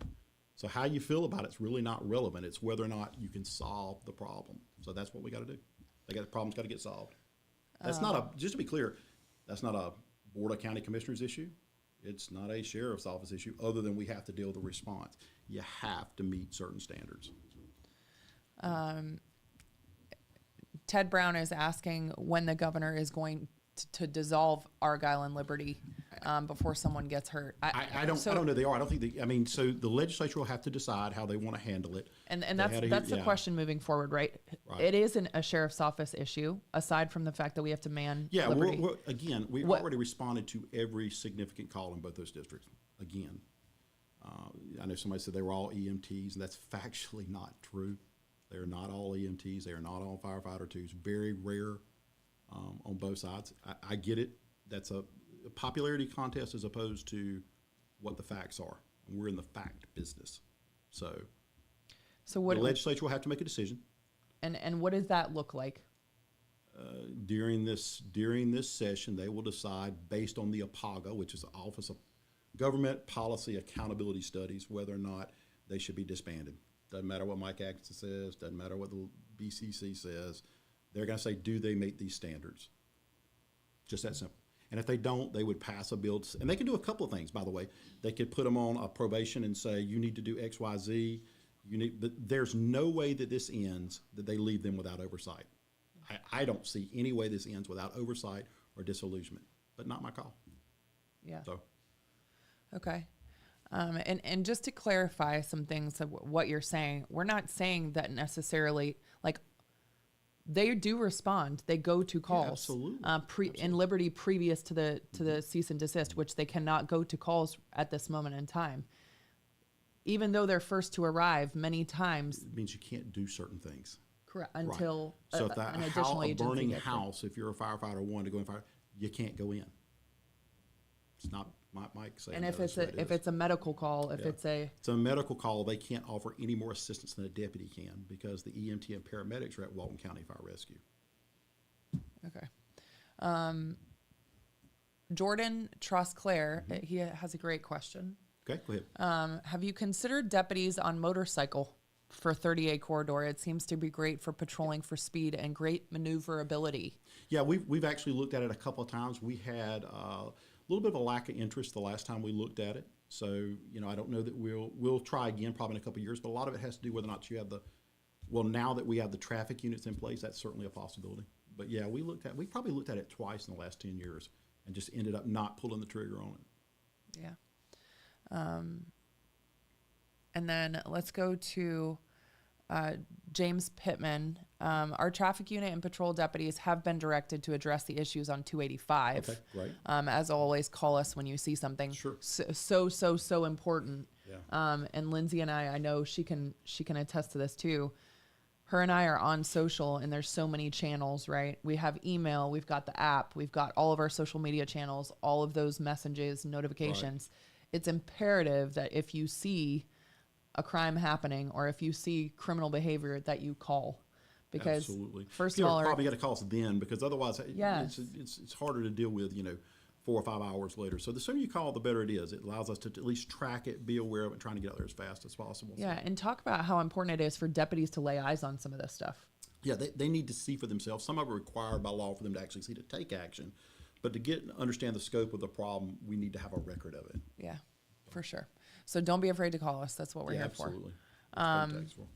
So how you feel about it's really not relevant. It's whether or not you can solve the problem. So that's what we got to do. The problem's got to get solved. That's not just to be clear, that's not a Board of County Commissioners issue. It's not a sheriff's office issue, other than we have to deal with the response. You have to meet certain standards. Ted Brown is asking when the governor is going to dissolve Argyle and Liberty before someone gets hurt. I don't know they are. I don't think so the legislature will have to decide how they want to handle it. And that's the question moving forward, right? It isn't a sheriff's office issue, aside from the fact that we have to man Liberty. We've already responded to every significant call in both those districts. Again, I know somebody said they were all EMTs, and that's factually not true. They are not all EMTs. They are not all firefighter 2s. Very rare on both sides. I get it. That's a popularity contest as opposed to what the facts are. And we're in the fact business. So what the legislature will have to make a decision. And what does that look like? During this session, they will decide based on the APAGA, which is the Office of Government Policy Accountability Studies, whether or not they should be disbanded. Doesn't matter what Mike Atkinson says. Doesn't matter what the BCC says. They're going to say, do they meet these standards? Just that simple. And if they don't, they would pass a bill. And they can do a couple of things, by the way. They could put them on a probation and say, you need to do X, Y, Z. But there's no way that this ends that they leave them without oversight. I don't see any way this ends without oversight or disillusionment, but not my call. Yeah. So. Okay. And just to clarify some things of what you're saying, we're not saying that necessarily, like, they do respond. They go to calls. Yeah, absolutely. In Liberty, previous to the cease and desist, which they cannot go to calls at this moment in time. Even though they're first to arrive, many times it means you can't do certain things. Correct. Until so if an additional a agency burning gets house, if you're a firefighter 1 to go in fire, you can't go in. It's not Mike saying. And if it's a medical call, it's a medical call, they can't offer any more assistance than a deputy can, because the EMT and paramedics are at Walton County Fire Rescue. Okay. Jordan Trosclair, he has a great question. Okay, go ahead. Have you considered deputies on motorcycle for 30A corridor. It seems to be great for patrolling for speed and great maneuverability. Yeah, we've actually looked at it a couple of times. We had a little bit of a lack of interest the last time we looked at it. So, I don't know that we'll try again probably in a couple of years, but a lot of it has to do whether or not you have now that we have the traffic units in place, that's certainly a possibility. But yeah, we probably looked at it twice in the last 10 years and just ended up not pulling the trigger on it. Yeah. And then let's go to James Pittman. Our traffic unit and patrol deputies have been directed to address the issues on 285. Okay, great. As always, call us when you see something so important. Yeah. And Lindsay and I know she can attest to this too. Her and I are on social, and there's so many channels, right? We have email, we've got the app, we've got all of our social media channels, all of those messages, notifications. Right. It's imperative that if you see a crime happening or if you see criminal behavior, that you call. Because absolutely. First of all, probably got to call us then, because otherwise it's harder to deal with, 4 or 5 hours later. So the sooner you call, the better it is. It allows us to at least track it, be aware of it, trying to get out there as fast as possible. Yeah, and talk about how important it is for deputies to lay eyes on some of this stuff. Yeah, they need to see for themselves. Some of it required by law for them to actually see to take action. But to understand the scope of the problem, we need to have a record of it. Yeah, for sure. So don't be afraid to call us. That's what we're here absolutely. for.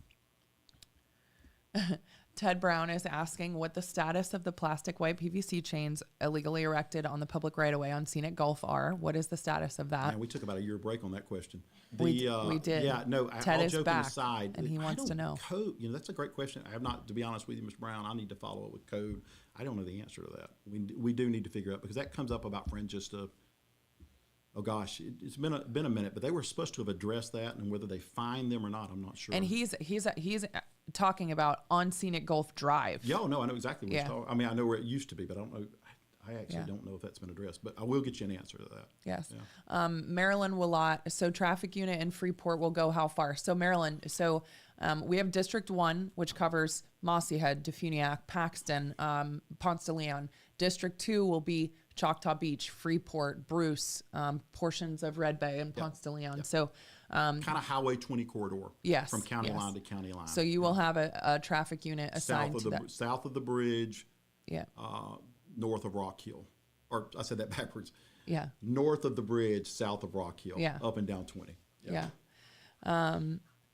Ted Brown is asking what the status of the plastic white PVC chains illegally erected on the public right-of-way on Scenic Gulf are. What is the status of that? Man, we took about a year break on that question. We did. Yeah, no, Ted all is joking back, aside, and he wants to know. Code, that's a great question. I have not, to be honest with you, Mr. Brown, I need to follow up with code. I don't know the answer to that. We do need to figure out, because that comes up about oh gosh, it's been a minute, but they were supposed to have addressed that, and whether they find them or not, I'm not sure. And he's talking about on Scenic Gulf Drive. Yeah, no, I know exactly what you're talking. I mean, I know where it used to be, but I don't know. I actually don't know if that's been addressed, but I will get you an answer to that. Yes. Yeah. Marilyn Willott, so traffic unit in Freeport will go how far? So Marilyn, we have District 1, which covers Mossy Head, Defuniak, Paxton, Ponce de Leon. District 2 will be Choctaw Beach, Freeport, Bruce, portions of Red Bay and Ponce de Leon. So kind of Highway 20 corridor. Yes. From county line to county line. So you will have a traffic unit assigned to that. South of the bridge. Yeah. North of Rock Hill. Or I said that backwards. Yeah. North of the bridge, south of Rock Hill. Yeah. Up and down 20. Yeah.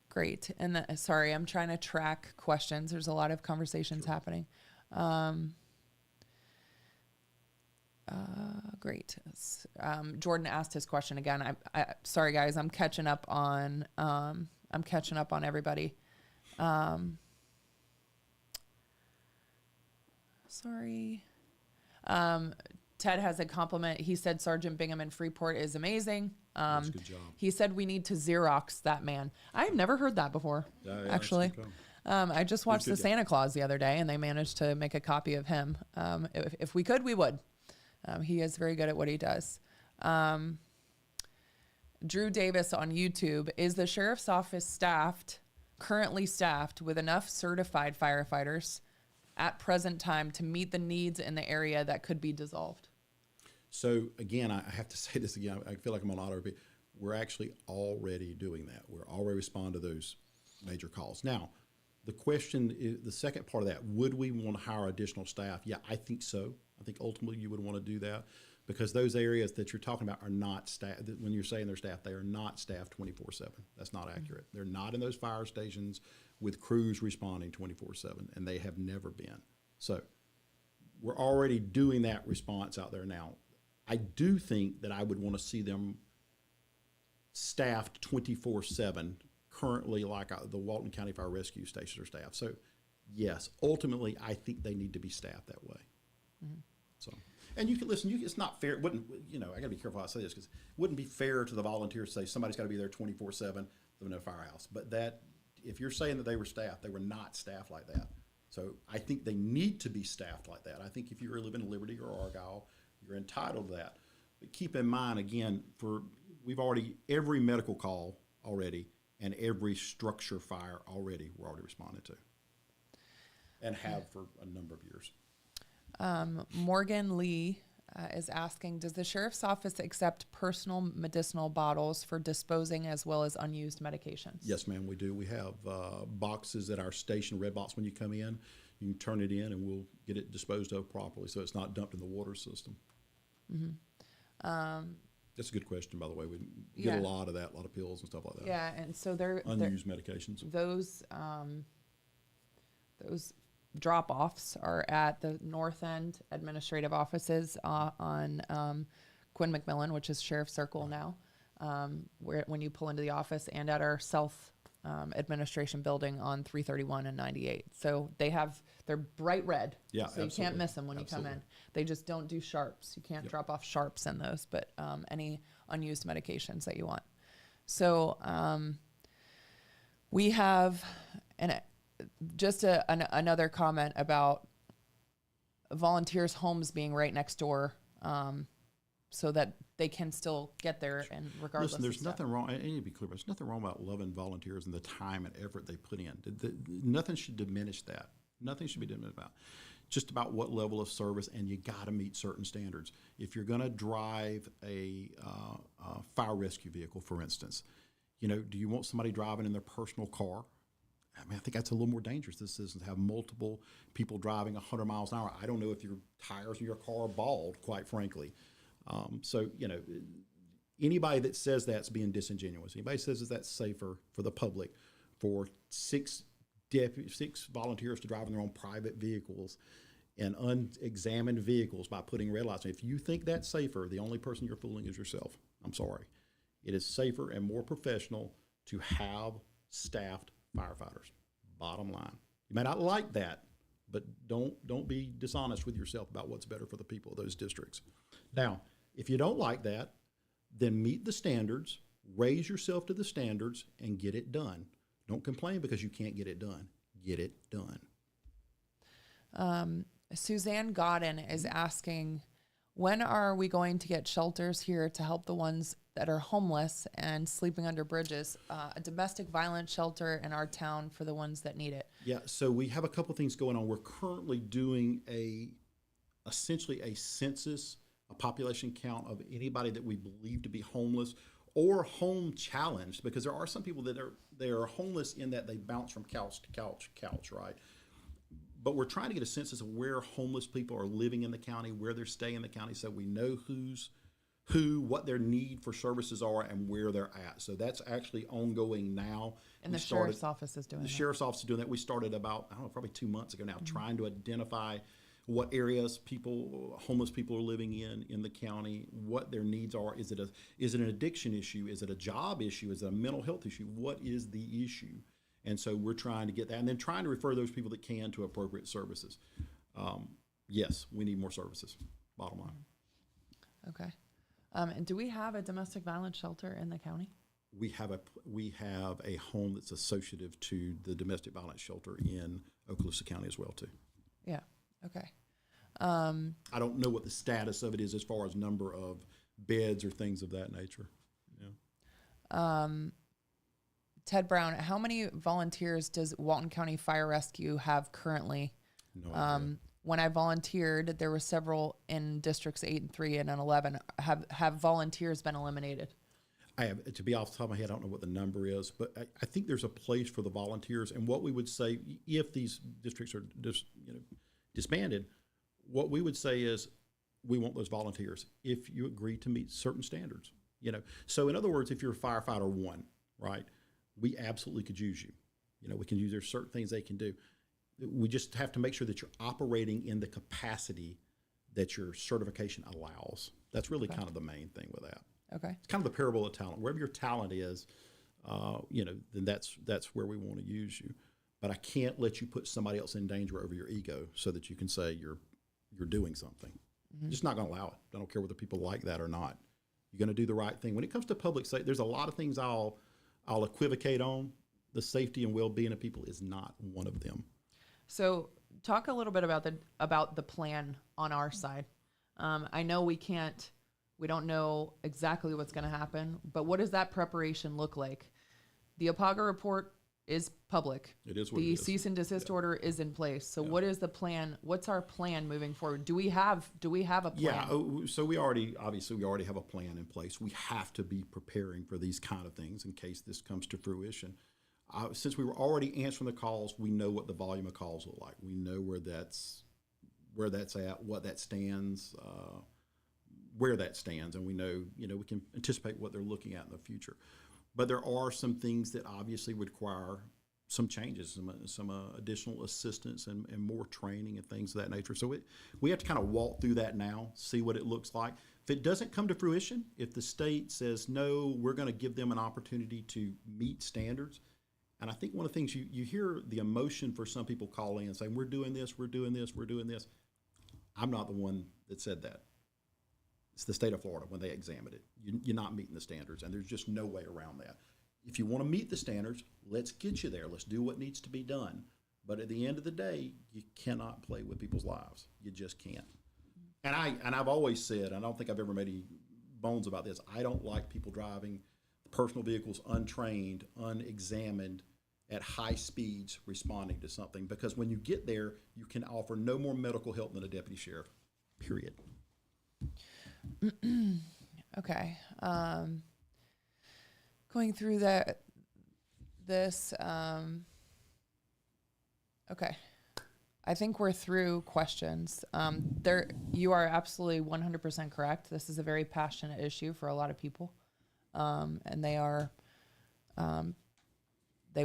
Great. And sorry, I'm trying to track questions. There's a lot of conversations happening. Great. Jordan asked his question again. Sorry guys, I'm catching up on everybody. Sorry. Ted has a compliment. He said Sergeant Bingham in Freeport is amazing. That's a good job. He said we need to Xerox that man. I've never heard that before, actually. I just watched the Santa Claus the other day, and they managed to make a copy of him. If we could, we would. He is very good at what he does. Drew Davis on YouTube, is the sheriff's office currently staffed with enough certified firefighters at present time to meet the needs in the area that could be dissolved? So again, I have to say this again. I feel like I'm on auto repeat. We're actually already doing that. We're already responding to those major calls. Now, the question is, the second part of that, would we want to hire additional staff? Yeah, I think so. I think ultimately you would want to do that, because those areas that you're talking about are not staffed. When you're saying they're staffed, they are not staffed 24/7. That's not accurate. They're not in those fire stations with crews responding 24/7, and they have never been. So we're already doing that response out there now. I do think that I would want to see them staffed 24/7 currently, like the Walton County Fire Rescue stations are staffed. So yes, ultimately I think they need to be staffed that way. Mm-hmm. So, and you can listen, it's not fair. It wouldn't, I gotta be careful how I say this, because it wouldn't be fair to the volunteers to say somebody's got to be there 24/7 in a firehouse. But that, if you're saying that they were staffed, they were not staffed like that. So I think they need to be staffed like that. I think if you live in Liberty or Argyle, you're entitled to that. But keep in mind, again, every medical call already and every structure fire already, we're already responded to and have for a number of years. Morgan Lee is asking, does the sheriff's office accept personal medicinal bottles for disposing as well as unused medications? Yes, ma'am, we do. We have boxes at our station, red box when you come in. You can turn it in and we'll get it disposed of properly so it's not dumped in the water system. That's a good question, by the way. We get a lot of that, a lot of pills and stuff like that. Yeah, and so they're unused medications. Those drop-offs are at the North End administrative offices on Quinn McMillan, which is Sheriff Circle now, where when you pull into the office, and at our South administration building on 331 and 98. So they're bright red. Yeah, so you can't miss them when you come in. They just don't do sharps. You can't drop off sharps in those, but any unused medications that you want. So we have, another comment about volunteers' homes being right next door, so that they can still get there and regardless. Listen, there's nothing wrong. I need to be clear. There's nothing wrong about loving volunteers and the time and effort they put in. Nothing should diminish that. Nothing should be diminished about. Just about what level of service, and you got to meet certain standards. If you're going to drive a fire rescue vehicle, for instance, do you want somebody driving in their personal car? I mean, I think that's a little more dangerous. This is to have multiple people driving 100 miles an hour. I don't know if your tires in your car are bald, quite frankly. So, anybody that says that's being disingenuous. Anybody says that that's safer for the public for six volunteers to drive in their own private vehicles and unexamined vehicles by putting red lights on. If you think that's safer, the only person you're fooling is yourself. I'm sorry. It is safer and more professional to have staffed firefighters. Bottom line. You may not like that, but don't be dishonest with yourself about what's better for the people of those districts. Now, if you don't like that, then meet the standards, raise yourself to the standards, and get it done. Don't complain because you can't get it done. Get it done. Suzanne Godden is asking, when are we going to get shelters here to help the ones that are homeless and sleeping under bridges? A domestic violence shelter in our town for the ones that need it. Yeah, so we have a couple things going on. We're currently doing essentially a census, a population count of anybody that we believe to be homeless or home challenged, because there are some people that are homeless in that they bounce from couch to couch, right? But we're trying to get a census of where homeless people are living in the county, where they're staying in the county, so we know what their need for services are, and where they're at. So that's actually ongoing now. And the sheriff's office is doing that. The sheriff's office is doing that. We started about, probably 2 months ago now, trying to identify what areas homeless people are living in the county, what their needs are. Is it an addiction issue? Is it a job issue? Is it a mental health issue? What is the issue? And so we're trying to get that, and then trying to refer those people that can to appropriate services. Yes, we need more services, bottom line. Okay. And do we have a domestic violence shelter in the county? We have a home that's associative to the domestic violence shelter in Okaloosa County as well, too. Yeah. Okay. I don't know what the status of it is as far as number of beds or things of that nature. Yeah. Ted Brown, how many volunteers does Walton County Fire Rescue have currently? No idea. When I volunteered, there were several in districts 8 and 3 and 11. Have volunteers been eliminated? I have, to be off the top of my head, I don't know what the number is, but I think there's a place for the volunteers. And what we would say, if these districts are disbanded, what we would say is we want those volunteers if you agree to meet certain standards. So in other words, if you're a firefighter 1, right, we absolutely could use you. We can use, there's certain things they can do. We just have to make sure that you're operating in the capacity that your certification allows. That's really kind of the main thing with that. Okay. It's kind of the parable of talent. Wherever your talent is, then that's where we want to use you. But I can't let you put somebody else in danger over your ego so that you can say you're doing something. Mm-hmm. Just not going to allow it. I don't care whether people like that or not. You're going to do the right thing. When it comes to public safety, there's a lot of things I'll equivocate on. The safety and well-being of people is not one of them. So talk a little bit about the plan on our side. I know we don't know exactly what's going to happen, but what does that preparation look like? The APAGA report is public. It is what the it is. cease and desist order is in place. So what is the plan? What's our plan moving forward? Do we have a plan? Yeah. So we already have a plan in place. We have to be preparing for these kind of things in case this comes to fruition. Since we were already answering the calls, we know what the volume of calls look like. We know where that's at, what that stands, where that stands, and we know, we can anticipate what they're looking at in the future. But there are some things that obviously would require some changes, some additional assistance and more training and things of that nature. So we have to kind of walk through that now, see what it looks like. If it doesn't come to fruition, if the state says, no, we're going to give them an opportunity to meet standards. And I think one of the things you hear the emotion for some people calling and saying, we're doing this, we're doing this, we're doing this. I'm not the one that said that. It's the state of Florida when they examined it. You're not meeting the standards, and there's just no way around that. If you want to meet the standards, let's get you there. Let's do what needs to be done. But at the end of the day, you cannot play with people's lives. You just can't. And I've always said, I don't think I've ever made any bones about this, I don't like people driving personal vehicles untrained, unexamined, at high speeds responding to something. Because when you get there, you can offer no more medical help than a deputy sheriff, period. Okay. Going through this. Okay. I think we're through questions. You are absolutely 100% correct. This is a very passionate issue for a lot of people. And they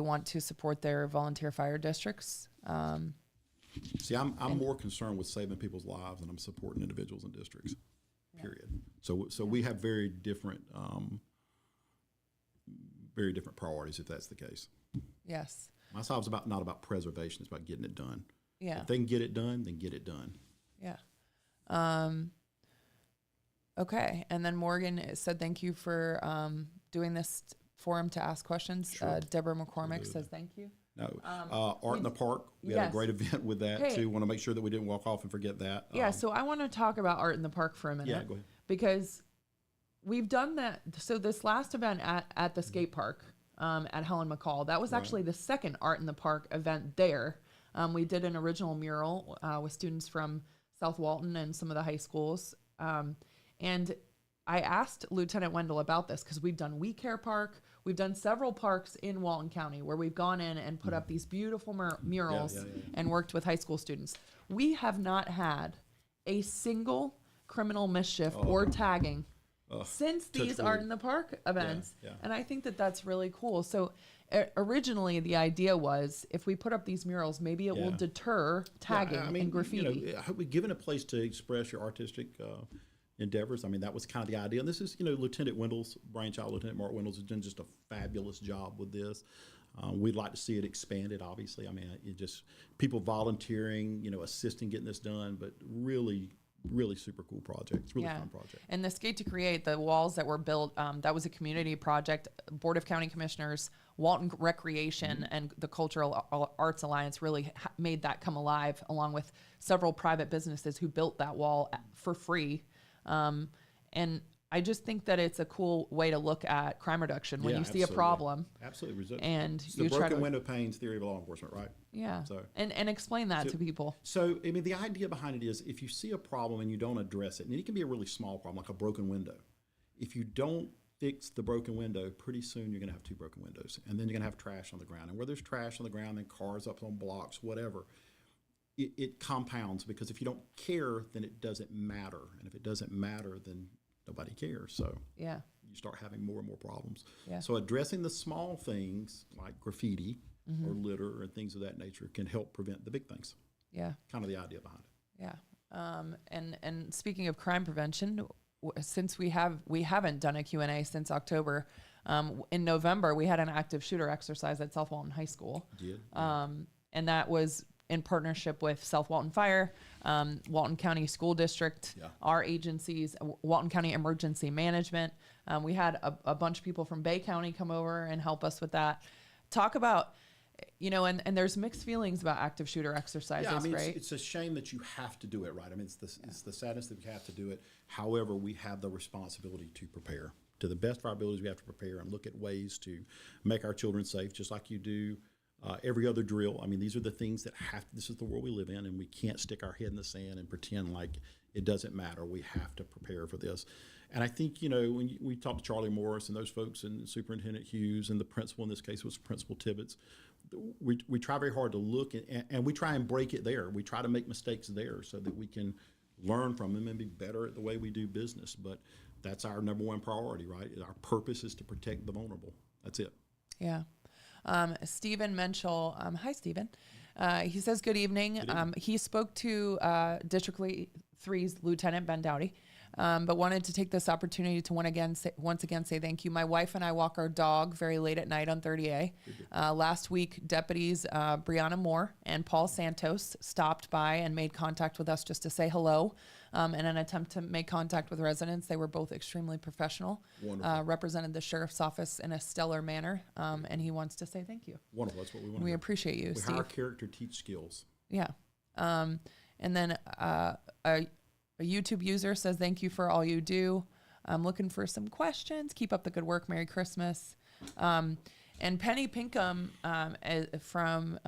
want to support their volunteer fire districts. See, I'm more concerned with saving people's lives than I'm supporting individuals and districts. Period. So we have very different priorities if that's the case. Yes. My side is not about preservation; it's about getting it done. Yeah. If they can get it done, then get it done. Yeah. Okay. And then Morgan said thank you for doing this forum to ask questions. Sure. Deborah McCormick says thank you. No. Art in the Park. We had a great event with that too. Want to make sure that we didn't walk off and forget that. Yeah. So I want to talk about Art in the Park for a minute. Yeah, go ahead. Because we've done that. So this last event at the skate park at Helen McCall, that was actually the second Art in the Park event there. We did an original mural with students from South Walton and some of the high schools. And I asked Lieutenant Wendell about this because we've done We Care Park. We've done several parks in Walton County where we've gone in and put up these beautiful murals and worked with high school students. We have not had a single criminal mischief or tagging since these Art in the Park events. Yeah. And I think that that's really cool. So originally the idea was if we put up these murals, maybe it will deter tagging and graffiti. Given a place to express your artistic endeavors. I mean, that was kind of the idea. And this is, Lieutenant Wendell's brainchild. Lieutenant Mark Wendell's has done just a fabulous job with this. We'd like to see it expanded, obviously. I mean, it just people volunteering, assisting getting this done, but really super cool project. It's a really fun project. And the Skate to Create, the walls that were built, that was a community project. Board of County Commissioners, Walton Recreation, and the Cultural Arts Alliance really made that come alive, along with several private businesses who built that wall for free. And I just think that it's a cool way to look at crime reduction when you see a problem. Absolutely. And it's the broken window panes theory of law enforcement, right? Yeah. So, and explain that to people. So, I mean, the idea behind it is if you see a problem and you don't address it, and it can be a really small problem, like a broken window. If you don't fix the broken window, pretty soon you're going to have two broken windows. And then you're going to have trash on the ground. And where there's trash on the ground, then cars up on blocks, whatever. It compounds, because if you don't care, then it doesn't matter. And if it doesn't matter, then nobody cares. So you start having more and more problems. Yeah. So addressing the small things like graffiti or litter and things of that nature can help prevent the big things. Yeah. Kind of the idea behind it. Yeah. And speaking of crime prevention, since we haven't done a Q&A since October, in November we had an active shooter exercise at South Walton High School. And that was in partnership with South Walton Fire, Walton County School District, our agencies, Walton County Emergency Management. We had a bunch of people from Bay County come over and help us with that. Talk about, and there's mixed feelings about active shooter exercises, right? It's a shame that you have to do it, right? I mean, it's the sadness that you have to do it. However, we have the responsibility to prepare. to the best of our abilities, we have to prepare and look at ways to make our children safe, just like you do every other drill. I mean, these are the things that this is the world we live in, and we can't stick our head in the sand and pretend like it doesn't matter. We have to prepare for this. And I think, when we talked to Charlie Morris and those folks and Superintendent Hughes and the principal, in this case was Principal Tibbetts, we try very hard to look and we try and break it there. We try to make mistakes there so that we can learn from them and be better at the way we do business. But that's our number one priority, right? Our purpose is to protect the vulnerable. That's it. Yeah. Stephen Menschel, hi, Stephen. He says, good evening. He spoke to District 3's Lieutenant Ben Dowdy, but wanted to take this opportunity to once again say thank you. My wife and I walk our dog very late at night on 30A. Last week, deputies Brianna Moore and Paul Santos stopped by and made contact with us just to say hello in an attempt to make contact with residents. They were both extremely professional, represented the sheriff's office in a stellar manner, and he wants to say thank you. Wonderful. That's what we want. We appreciate you, Steve. Hire character, teach skills. Yeah. And then a YouTube user says, thank you for all you do. I'm looking for some questions. Keep up the good work. Merry Christmas. And Penny Pinkham from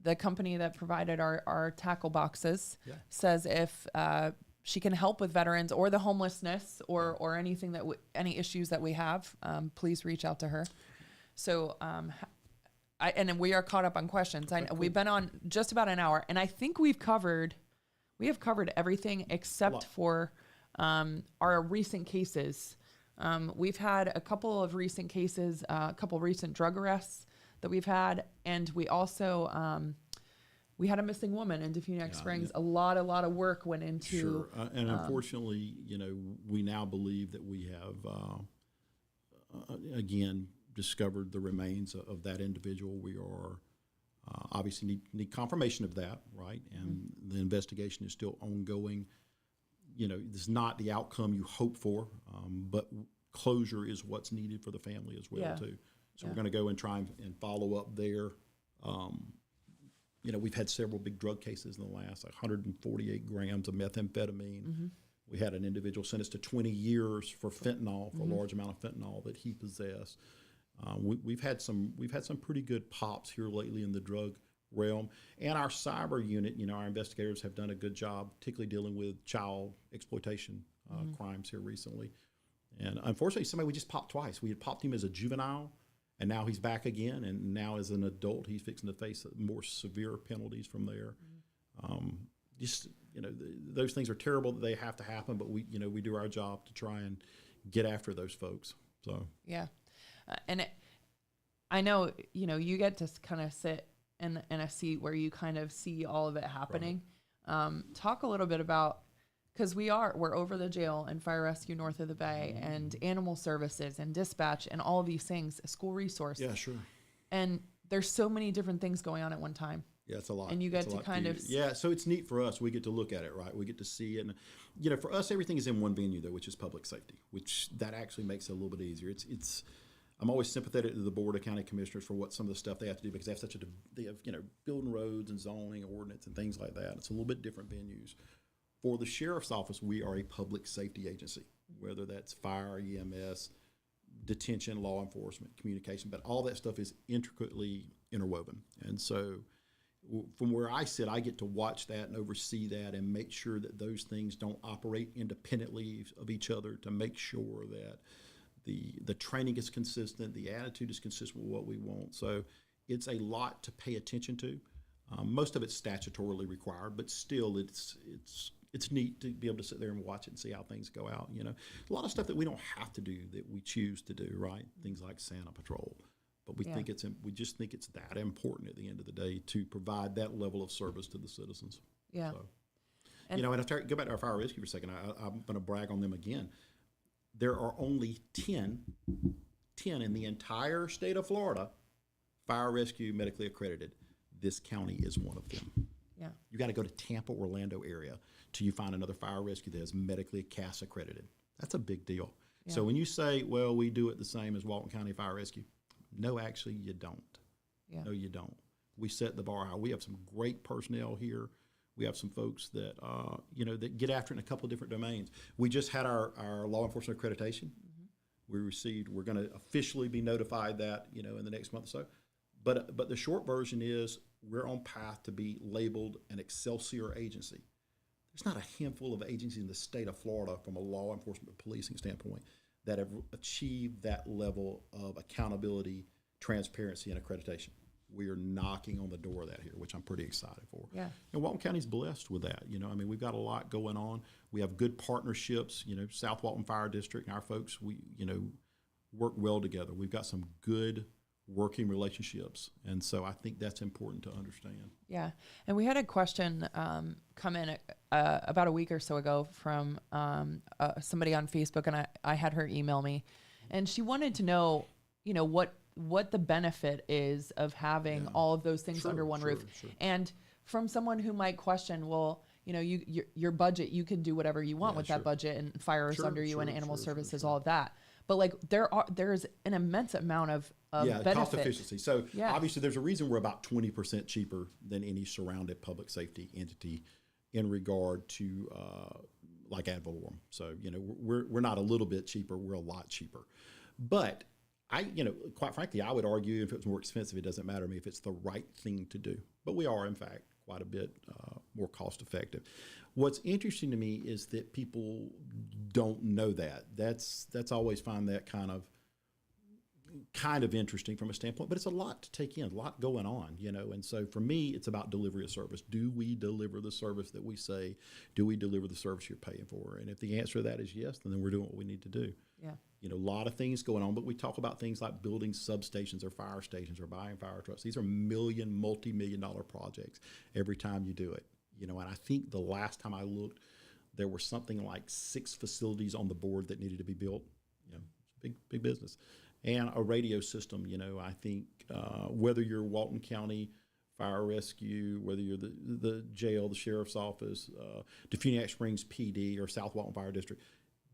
the company that provided our tackle boxes says if she can help with veterans or the homelessness or anything any issues that we have, please reach out to her. So, and we are caught up on questions. Okay, cool. We've been on just about an hour, and I think we have covered everything except for our recent cases. We've had a couple of recent cases, a couple of recent drug arrests that we've had, and we also we had a missing woman in Defuniak Springs. A lot of work went into. Sure, and unfortunately, we now believe that we have again discovered the remains of that individual. We are obviously need confirmation of that, right? And the investigation is still ongoing. This is not the outcome you hope for, but closure is what's needed for the family as well too. So we're going to go and try and follow up there. We've had several big drug cases in the last 148 grams of methamphetamine. Mm-hmm. We had an individual sentenced to 20 years for fentanyl, for a large amount of fentanyl that he possessed. We've had some pretty good pops here lately in the drug realm, and our cyber unit. Our investigators have done a good job, particularly dealing with child exploitation crimes here recently. And unfortunately, somebody we just popped twice. We had popped him as a juvenile, and now he's back again. And now as an adult, he's fixing to face more severe penalties from there. Those things are terrible that they have to happen, but we do our job to try and get after those folks. So yeah. I know, you get to kind of sit in a seat where you kind of see all of it happening. Right. Talk a little bit about, because we're over the jail and fire rescue north of the bay and animal services and dispatch and all of these things, school resource. Yeah, sure. And there's so many different things going on at one time. Yeah, it's a lot. And you get to kind of... Yeah, so it's neat for us. We get to look at it, right? We get to see it. And, for us, everything is in one venue, though, which is public safety, which that actually makes it a little bit easier. I'm always sympathetic to the Board of County Commissioners for what some of the stuff they have to do because they have building roads and zoning ordinance and things like that. It's a little bit different venues. For the Sheriff's Office, we are a public safety agency, whether that's fire, EMS, detention, law enforcement, communication, but all that stuff is intricately interwoven. And so from where I sit, I get to watch that and oversee that and make sure that those things don't operate independently of each other, to make sure that the training is consistent, the attitude is consistent with what we want. So it's a lot to pay attention to. Most of it's statutorily required, but still it's neat to be able to sit there and watch it and see how things go out. A lot of stuff that we don't have to do that we choose to do, right? Things like Santa Patrol. But we just think it's that important at the end of the day to provide that level of service to the citizens. Yeah. So, and if I go back to our fire rescue for a second, I'm going to brag on them again. There are only 10 in the entire state of Florida fire rescue medically accredited. This county is one of them. Yeah. You got to go to Tampa, Orlando area till you find another fire rescue that is medically CAS accredited. That's a big deal. Yeah. So when you say, well, we do it the same as Walton County Fire Rescue, no, actually you don't. Yeah. No, you don't. We set the bar high. We have some great personnel here. We have some folks that that get after it in a couple of different domains. We just had our law enforcement accreditation. Mm-hmm. We're going to officially be notified that, in the next month or so. But the short version is we're on path to be labeled an Excelsior agency. There's not a handful of agencies in the state of Florida from a law enforcement policing standpoint that have achieved that level of accountability, transparency, and accreditation. We are knocking on the door of that here, which I'm pretty excited for. Yeah. And Walton County's blessed with that. We've got a lot going on. We have good partnerships. South Walton Fire District and our folks, we work well together. We've got some good working relationships, and so I think that's important to understand. Yeah, and we had a question come in about a week or so ago from somebody on Facebook, and I had her email me, and she wanted to know, what the benefit is of having all of those things under one roof. Sure. And from someone who might question, well, your budget, you can do whatever you want with that budget, and fire is under you, and animal services, all of that. But like there's an immense amount of benefit. Cost efficiency. So obviously there's a reason we're about 20% cheaper than any surrounded public safety entity in regard to like ad valorem. So we're not a little bit cheaper, we're a lot cheaper. But quite frankly, I would argue if it was more expensive, it doesn't matter to me if it's the right thing to do. But we are, in fact, quite a bit more cost effective. What's interesting to me is that people don't know that. That's always find that kind of interesting from a standpoint, but it's a lot to take in, a lot going on, and so for me, it's about delivery of service. Do we deliver the service that we say? Do we deliver the service you're paying for? And if the answer to that is yes, then we're doing what we need to do. Yeah. A lot of things going on, but we talk about things like building substations or fire stations or buying fire trucks. These are multi-million-dollar projects every time you do it. And I think the last time I looked, there were something like 6 facilities on the board that needed to be built. Big business. And a radio system, I think whether you're Walton County Fire Rescue, whether you're the jail, the sheriff's office, Defuniak Springs PD, or South Walton Fire District,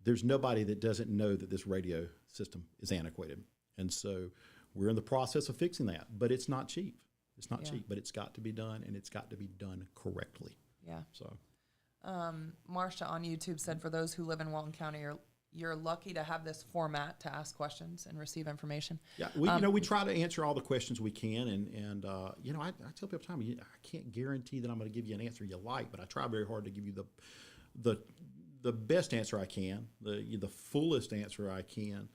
there's nobody that doesn't know that this radio system is antiquated. And so we're in the process of fixing that, but it's not cheap. It's not cheap, but it's got to be done, and it's got to be done correctly. Yeah. So, Marcia on YouTube said, for those who live in Walton County, you're lucky to have this format to ask questions and receive information. Yeah, we try to answer all the questions we can, and I tell people all the time, I can't guarantee that I'm going to give you an answer you like, but I try very hard to give you the best answer I can, the fullest answer I can.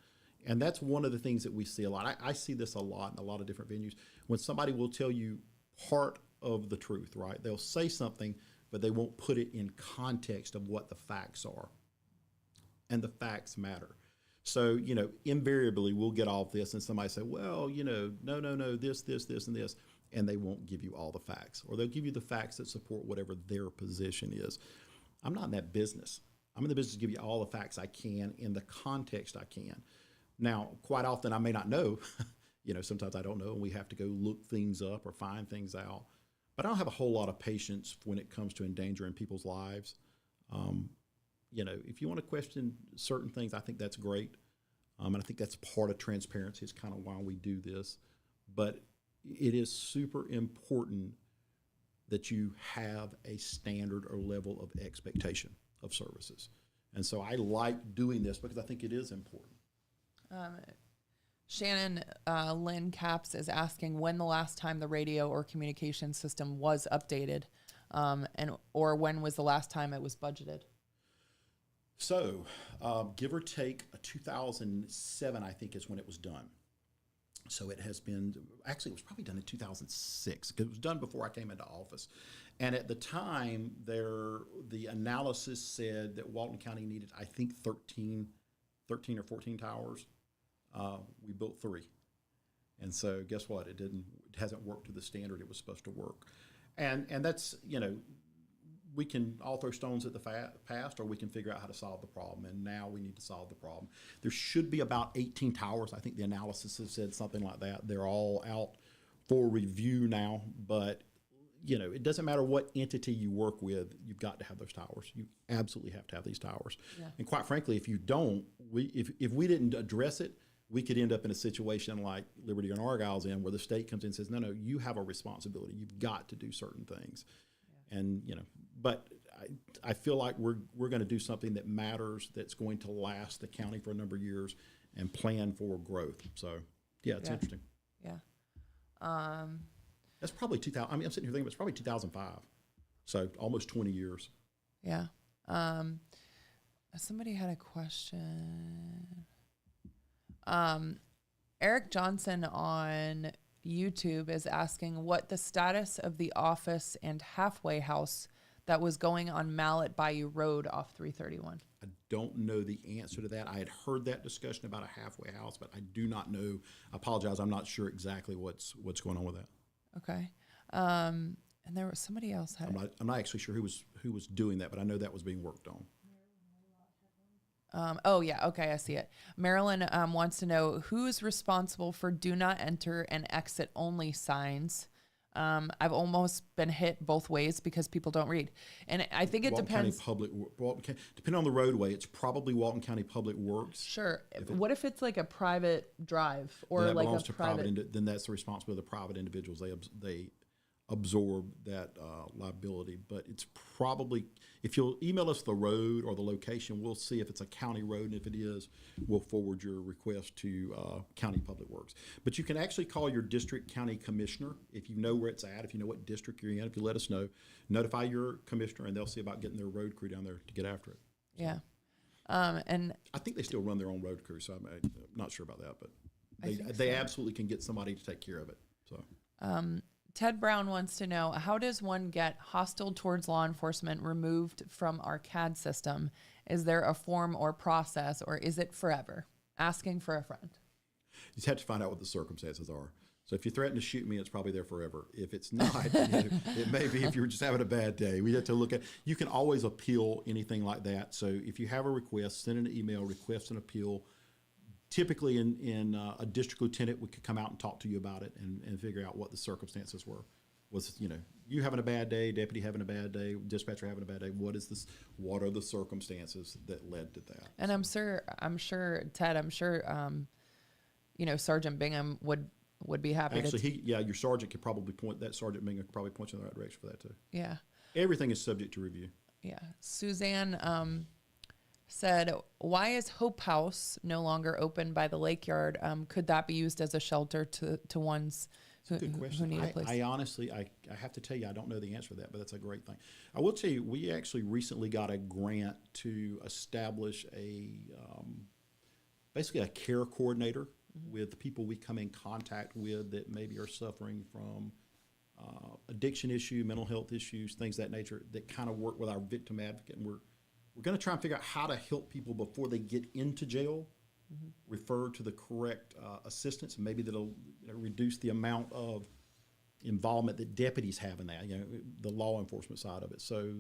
And that's one of the things that we see a lot. I see this a lot in a lot of different venues. When somebody will tell you part of the truth, right? They'll say something, but they won't put it in context of what the facts are. And the facts matter. So, invariably we'll get off this and somebody say, well, no, this, and this. And they won't give you all the facts. Or they'll give you the facts that support whatever their position is. I'm not in that business. I'm in the business to give you all the facts I can in the context I can. Now, quite often I may not know, sometimes I don't know, and we have to go look things up or find things out. But I don't have a whole lot of patience when it comes to endangering people's lives. If you want to question certain things, I think that's great. And I think that's part of transparency. It's kind of why we do this. But it is super important that you have a standard or level of expectation of services. And so I like doing this because I think it is important. Shannon Lynn Capps is asking when the last time the radio or communication system was updated, or when was the last time it was budgeted? So, give or take, 2007, I think, is when it was done. So it has been, actually, it was probably done in 2006, because it was done before I came into office. And at the time, the analysis said that Walton County needed, I think, 13 or 14 towers. We built 3. And so guess what? It hasn't worked to the standard it was supposed to work. And that's, we can all throw stones at the past, or we can figure out how to solve the problem. And now we need to solve the problem. There should be about 18 towers. I think the analysis has said something like that. They're all out for review now. But, it doesn't matter what entity you work with, you've got to have those towers. You absolutely have to have these towers. Yeah. And quite frankly, if you don't, if we didn't address it, we could end up in a situation like Liberty and Argyle's in, where the state comes in and says, no, you have a responsibility. You've got to do certain things. Yeah. And, but I feel like we're going to do something that matters, that's going to last the county for a number of years. and plan for growth. So yeah, it's interesting. Yeah. That's probably 2000. I mean, I'm sitting here thinking it's probably 2005. So almost 20 years. Yeah. Somebody had a question. Eric Johnson on YouTube is asking what the status of the office and halfway house that was going on Mallet Bayou Road off 331. I don't know the answer to that. I had heard that discussion about a halfway house, but I do not know. I apologize. I'm not sure exactly what's going on with that. Okay. And there was somebody else had. I'm not actually sure who was doing that, but I know that was being worked on. Oh yeah, okay, I see it. Marilyn wants to know who's responsible for do not enter and exit only signs. I've almost been hit both ways because people don't read, and I think it depends. Depending on the roadway, it's probably Walton County Public Works. Sure. What if it's like a private drive or like a private? Then that's the responsibility of the private individuals. They absorb that liability. But it's probably, if you'll email us the road or the location, we'll see if it's a county road, and if it is, we'll forward your request to County Public Works. But you can actually call your district county commissioner if you know where it's at, if you know what district you're in. If you let us know, notify your commissioner, and they'll see about getting their road crew down there to get after it. So, yeah. And I think they still run their own road crew, so I'm not sure about that, but they absolutely can get somebody to take care of it. So. Ted Brown wants to know, how does one get hostile towards law enforcement removed from our CAD system? Is there a form or process, or is it forever? Asking for a friend. You just have to find out what the circumstances are. So if you threaten to shoot me, it's probably there forever. If it's not, it may be if you're just having a bad day. We have to look at, you can always appeal anything like that. So if you have a request, send an email, request an appeal. Typically in a district lieutenant, we could come out and talk to you about it and figure out what the circumstances were. Was, you having a bad day, deputy having a bad day, dispatcher having a bad day? What is this? What are the circumstances that led to that? And I'm sure, Ted, Sergeant Bingham would be happy. Actually, your sergeant could probably Sergeant Bingham could probably point you in the right direction for that too. Yeah. Everything is subject to review. Yeah. Suzanne said, why is Hope House no longer open by the lake yard? Could that be used as a shelter to ones who need a place? I honestly, I have to tell you, I don't know the answer to that, but that's a great thing. I will tell you, we actually recently got a grant to establish basically a care coordinator with the people we come in contact with that maybe are suffering from addiction issue, mental health issues, things of that nature, that kind of work with our victim advocate. And we're going to try and figure out how to help people before they get into jail, refer to the correct assistance, and maybe that'll reduce the amount of involvement that deputies have in that, the law enforcement side of it. So,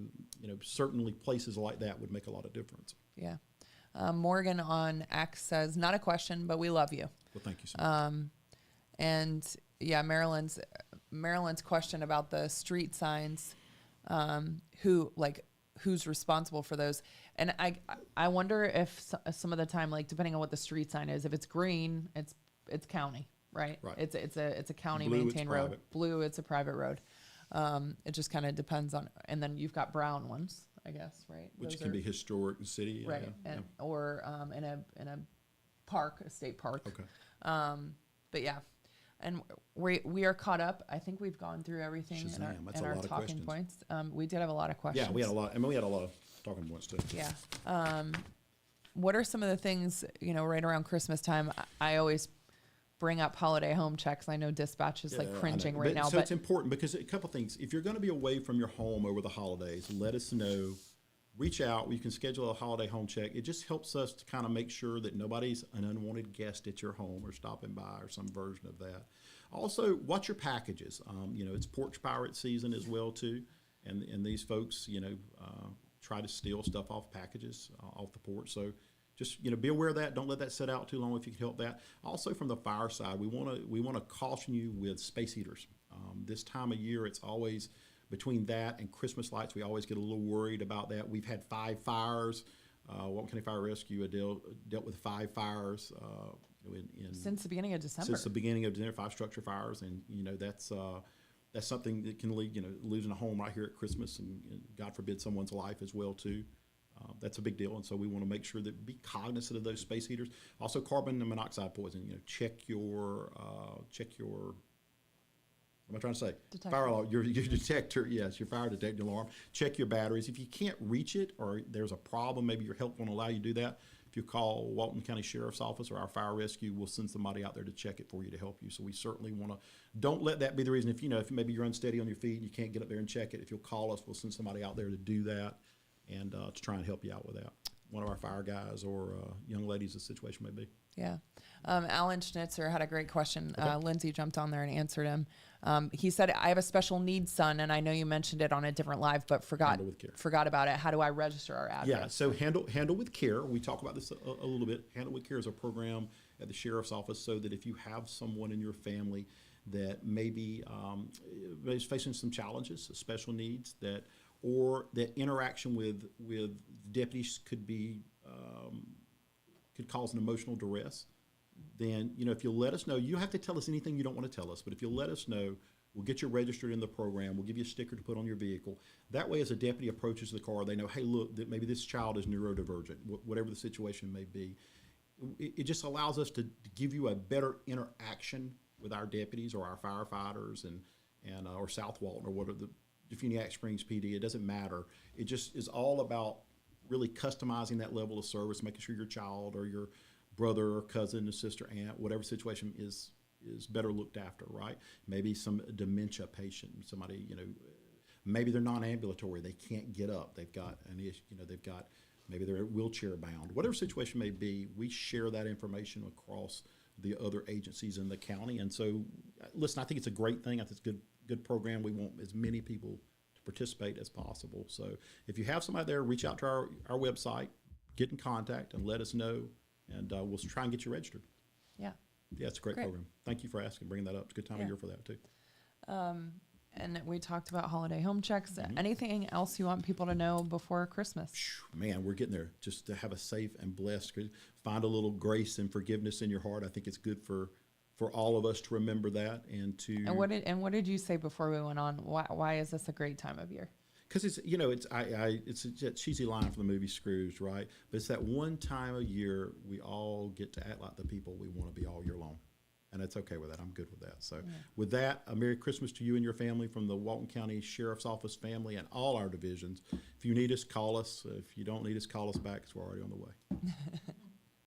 certainly places like that would make a lot of difference. Yeah. Morgan on X says, not a question, but we love you. Well, thank you so much. And yeah, Marilyn's question about the street signs, who's responsible for those. And I wonder if some of the time, like depending on what the street sign is, if it's green, it's county, right? Right. It's a county Blue, maintained road. Private. Blue, it's a private road. It just kind of depends on, and then you've got brown ones, I guess, right? Which can be historic and city. Right. Or in a park, a state park. Okay. But yeah. And we are caught up. I think we've gone through everything in our talking points. We did have a lot of questions. Yeah, we had a lot. I mean, we had a lot of talking points too. Yeah. What are some of the things, right around Christmas time? I always bring up holiday home checks. I know dispatch is cringing right now. So it's important because a couple things. If you're going to be away from your home over the holidays, let us know. Reach out. You can schedule a holiday home check. It just helps us to kind of make sure that nobody's an unwanted guest at your home or stopping by or some version of that. Also, watch your packages. It's porch pirate season as well too, and these folks, try to steal stuff off packages off the porch. So just be aware of that. Don't let that sit out too long if you can help that. Also, from the fire side, we want to caution you with space heaters. This time of year, it's always between that and Christmas lights, we always get a little worried about that. We've had 5 fires. Walton County Fire Rescue dealt with 5 fires since the beginning of December. Since the beginning of December, 5 structure fires, and that's something that can lead losing a home right here at Christmas, and God forbid someone's life as well too. That's a big deal, and so we want to make sure that be cognizant of those space heaters. Also, carbon monoxide poisoning. Check your what am I trying to say? Detector. Fire alarm. Your detector. Yes, your fire detector alarm. Check your batteries. If you can't reach it or there's a problem, maybe your health won't allow you to do that. If you call Walton County Sheriff's Office or our fire rescue, we'll send somebody out there to check it for you to help you. So we certainly want to, don't let that be the reason. If maybe you're unsteady on your feet and you can't get up there and check it, if you'll call us, we'll send somebody out there to do that and to try and help you out with that. One of our fire guys or young ladies, the situation may be. Yeah. Alan Schnitzer had a great question. Okay. Lindsay jumped on there and answered him. He said, I have a special needs son, and I know you mentioned it on a different live, but forgot about it. How do I register our address? Yeah, so Handle with Care. We talk about this a little bit. Handle with Care is a program at the Sheriff's Office so that if you have someone in your family that maybe is facing some challenges, special needs, or that interaction with deputies could cause an emotional duress, then, if you'll let us know, you don't have to tell us anything you don't want to tell us, but if you'll let us know, we'll get you registered in the program. We'll give you a sticker to put on your vehicle. That way, as a deputy approaches the car, they know, hey, look, that maybe this child is neurodivergent, whatever the situation may be. It just allows us to give you a better interaction with our deputies or our firefighters and or South Walton or whatever, the Defuniak Springs PD. It doesn't matter. It just is all about really customizing that level of service, making sure your child or your brother or cousin or sister, aunt, whatever situation is better looked after, right? Maybe some dementia patient, somebody, maybe they're non-ambulatory, they can't get up, they've got an issue, maybe they're wheelchair bound, whatever situation may be, we share that information across the other agencies in the county. And so, listen, I think it's a great thing. I think it's a good program. We want as many people to participate as possible. So if you have somebody there, reach out to our website, get in contact and let us know, and we'll try and get you registered. Yeah. Yeah, it's a great program. Thank you for asking, bringing that up. It's a good time of year for that too. And we talked about holiday home checks. Mm-hmm. Anything else you want people to know before Christmas? Man, we're getting there. Just to have a safe and blessed, find a little grace and forgiveness in your heart. I think it's good for all of us to remember that and to. And what did you say before we went on? Why is this a great time of year? Because it's a cheesy line from the movie Scrooge, right? But it's that one time a year we all get to act like the people we want to be all year long. And it's okay with that. I'm good with that. So with that, a Merry Christmas to you and your family from the Walton County Sheriff's Office family and all our divisions. If you need us, call us. If you don't need us, call us back because we're already on the way.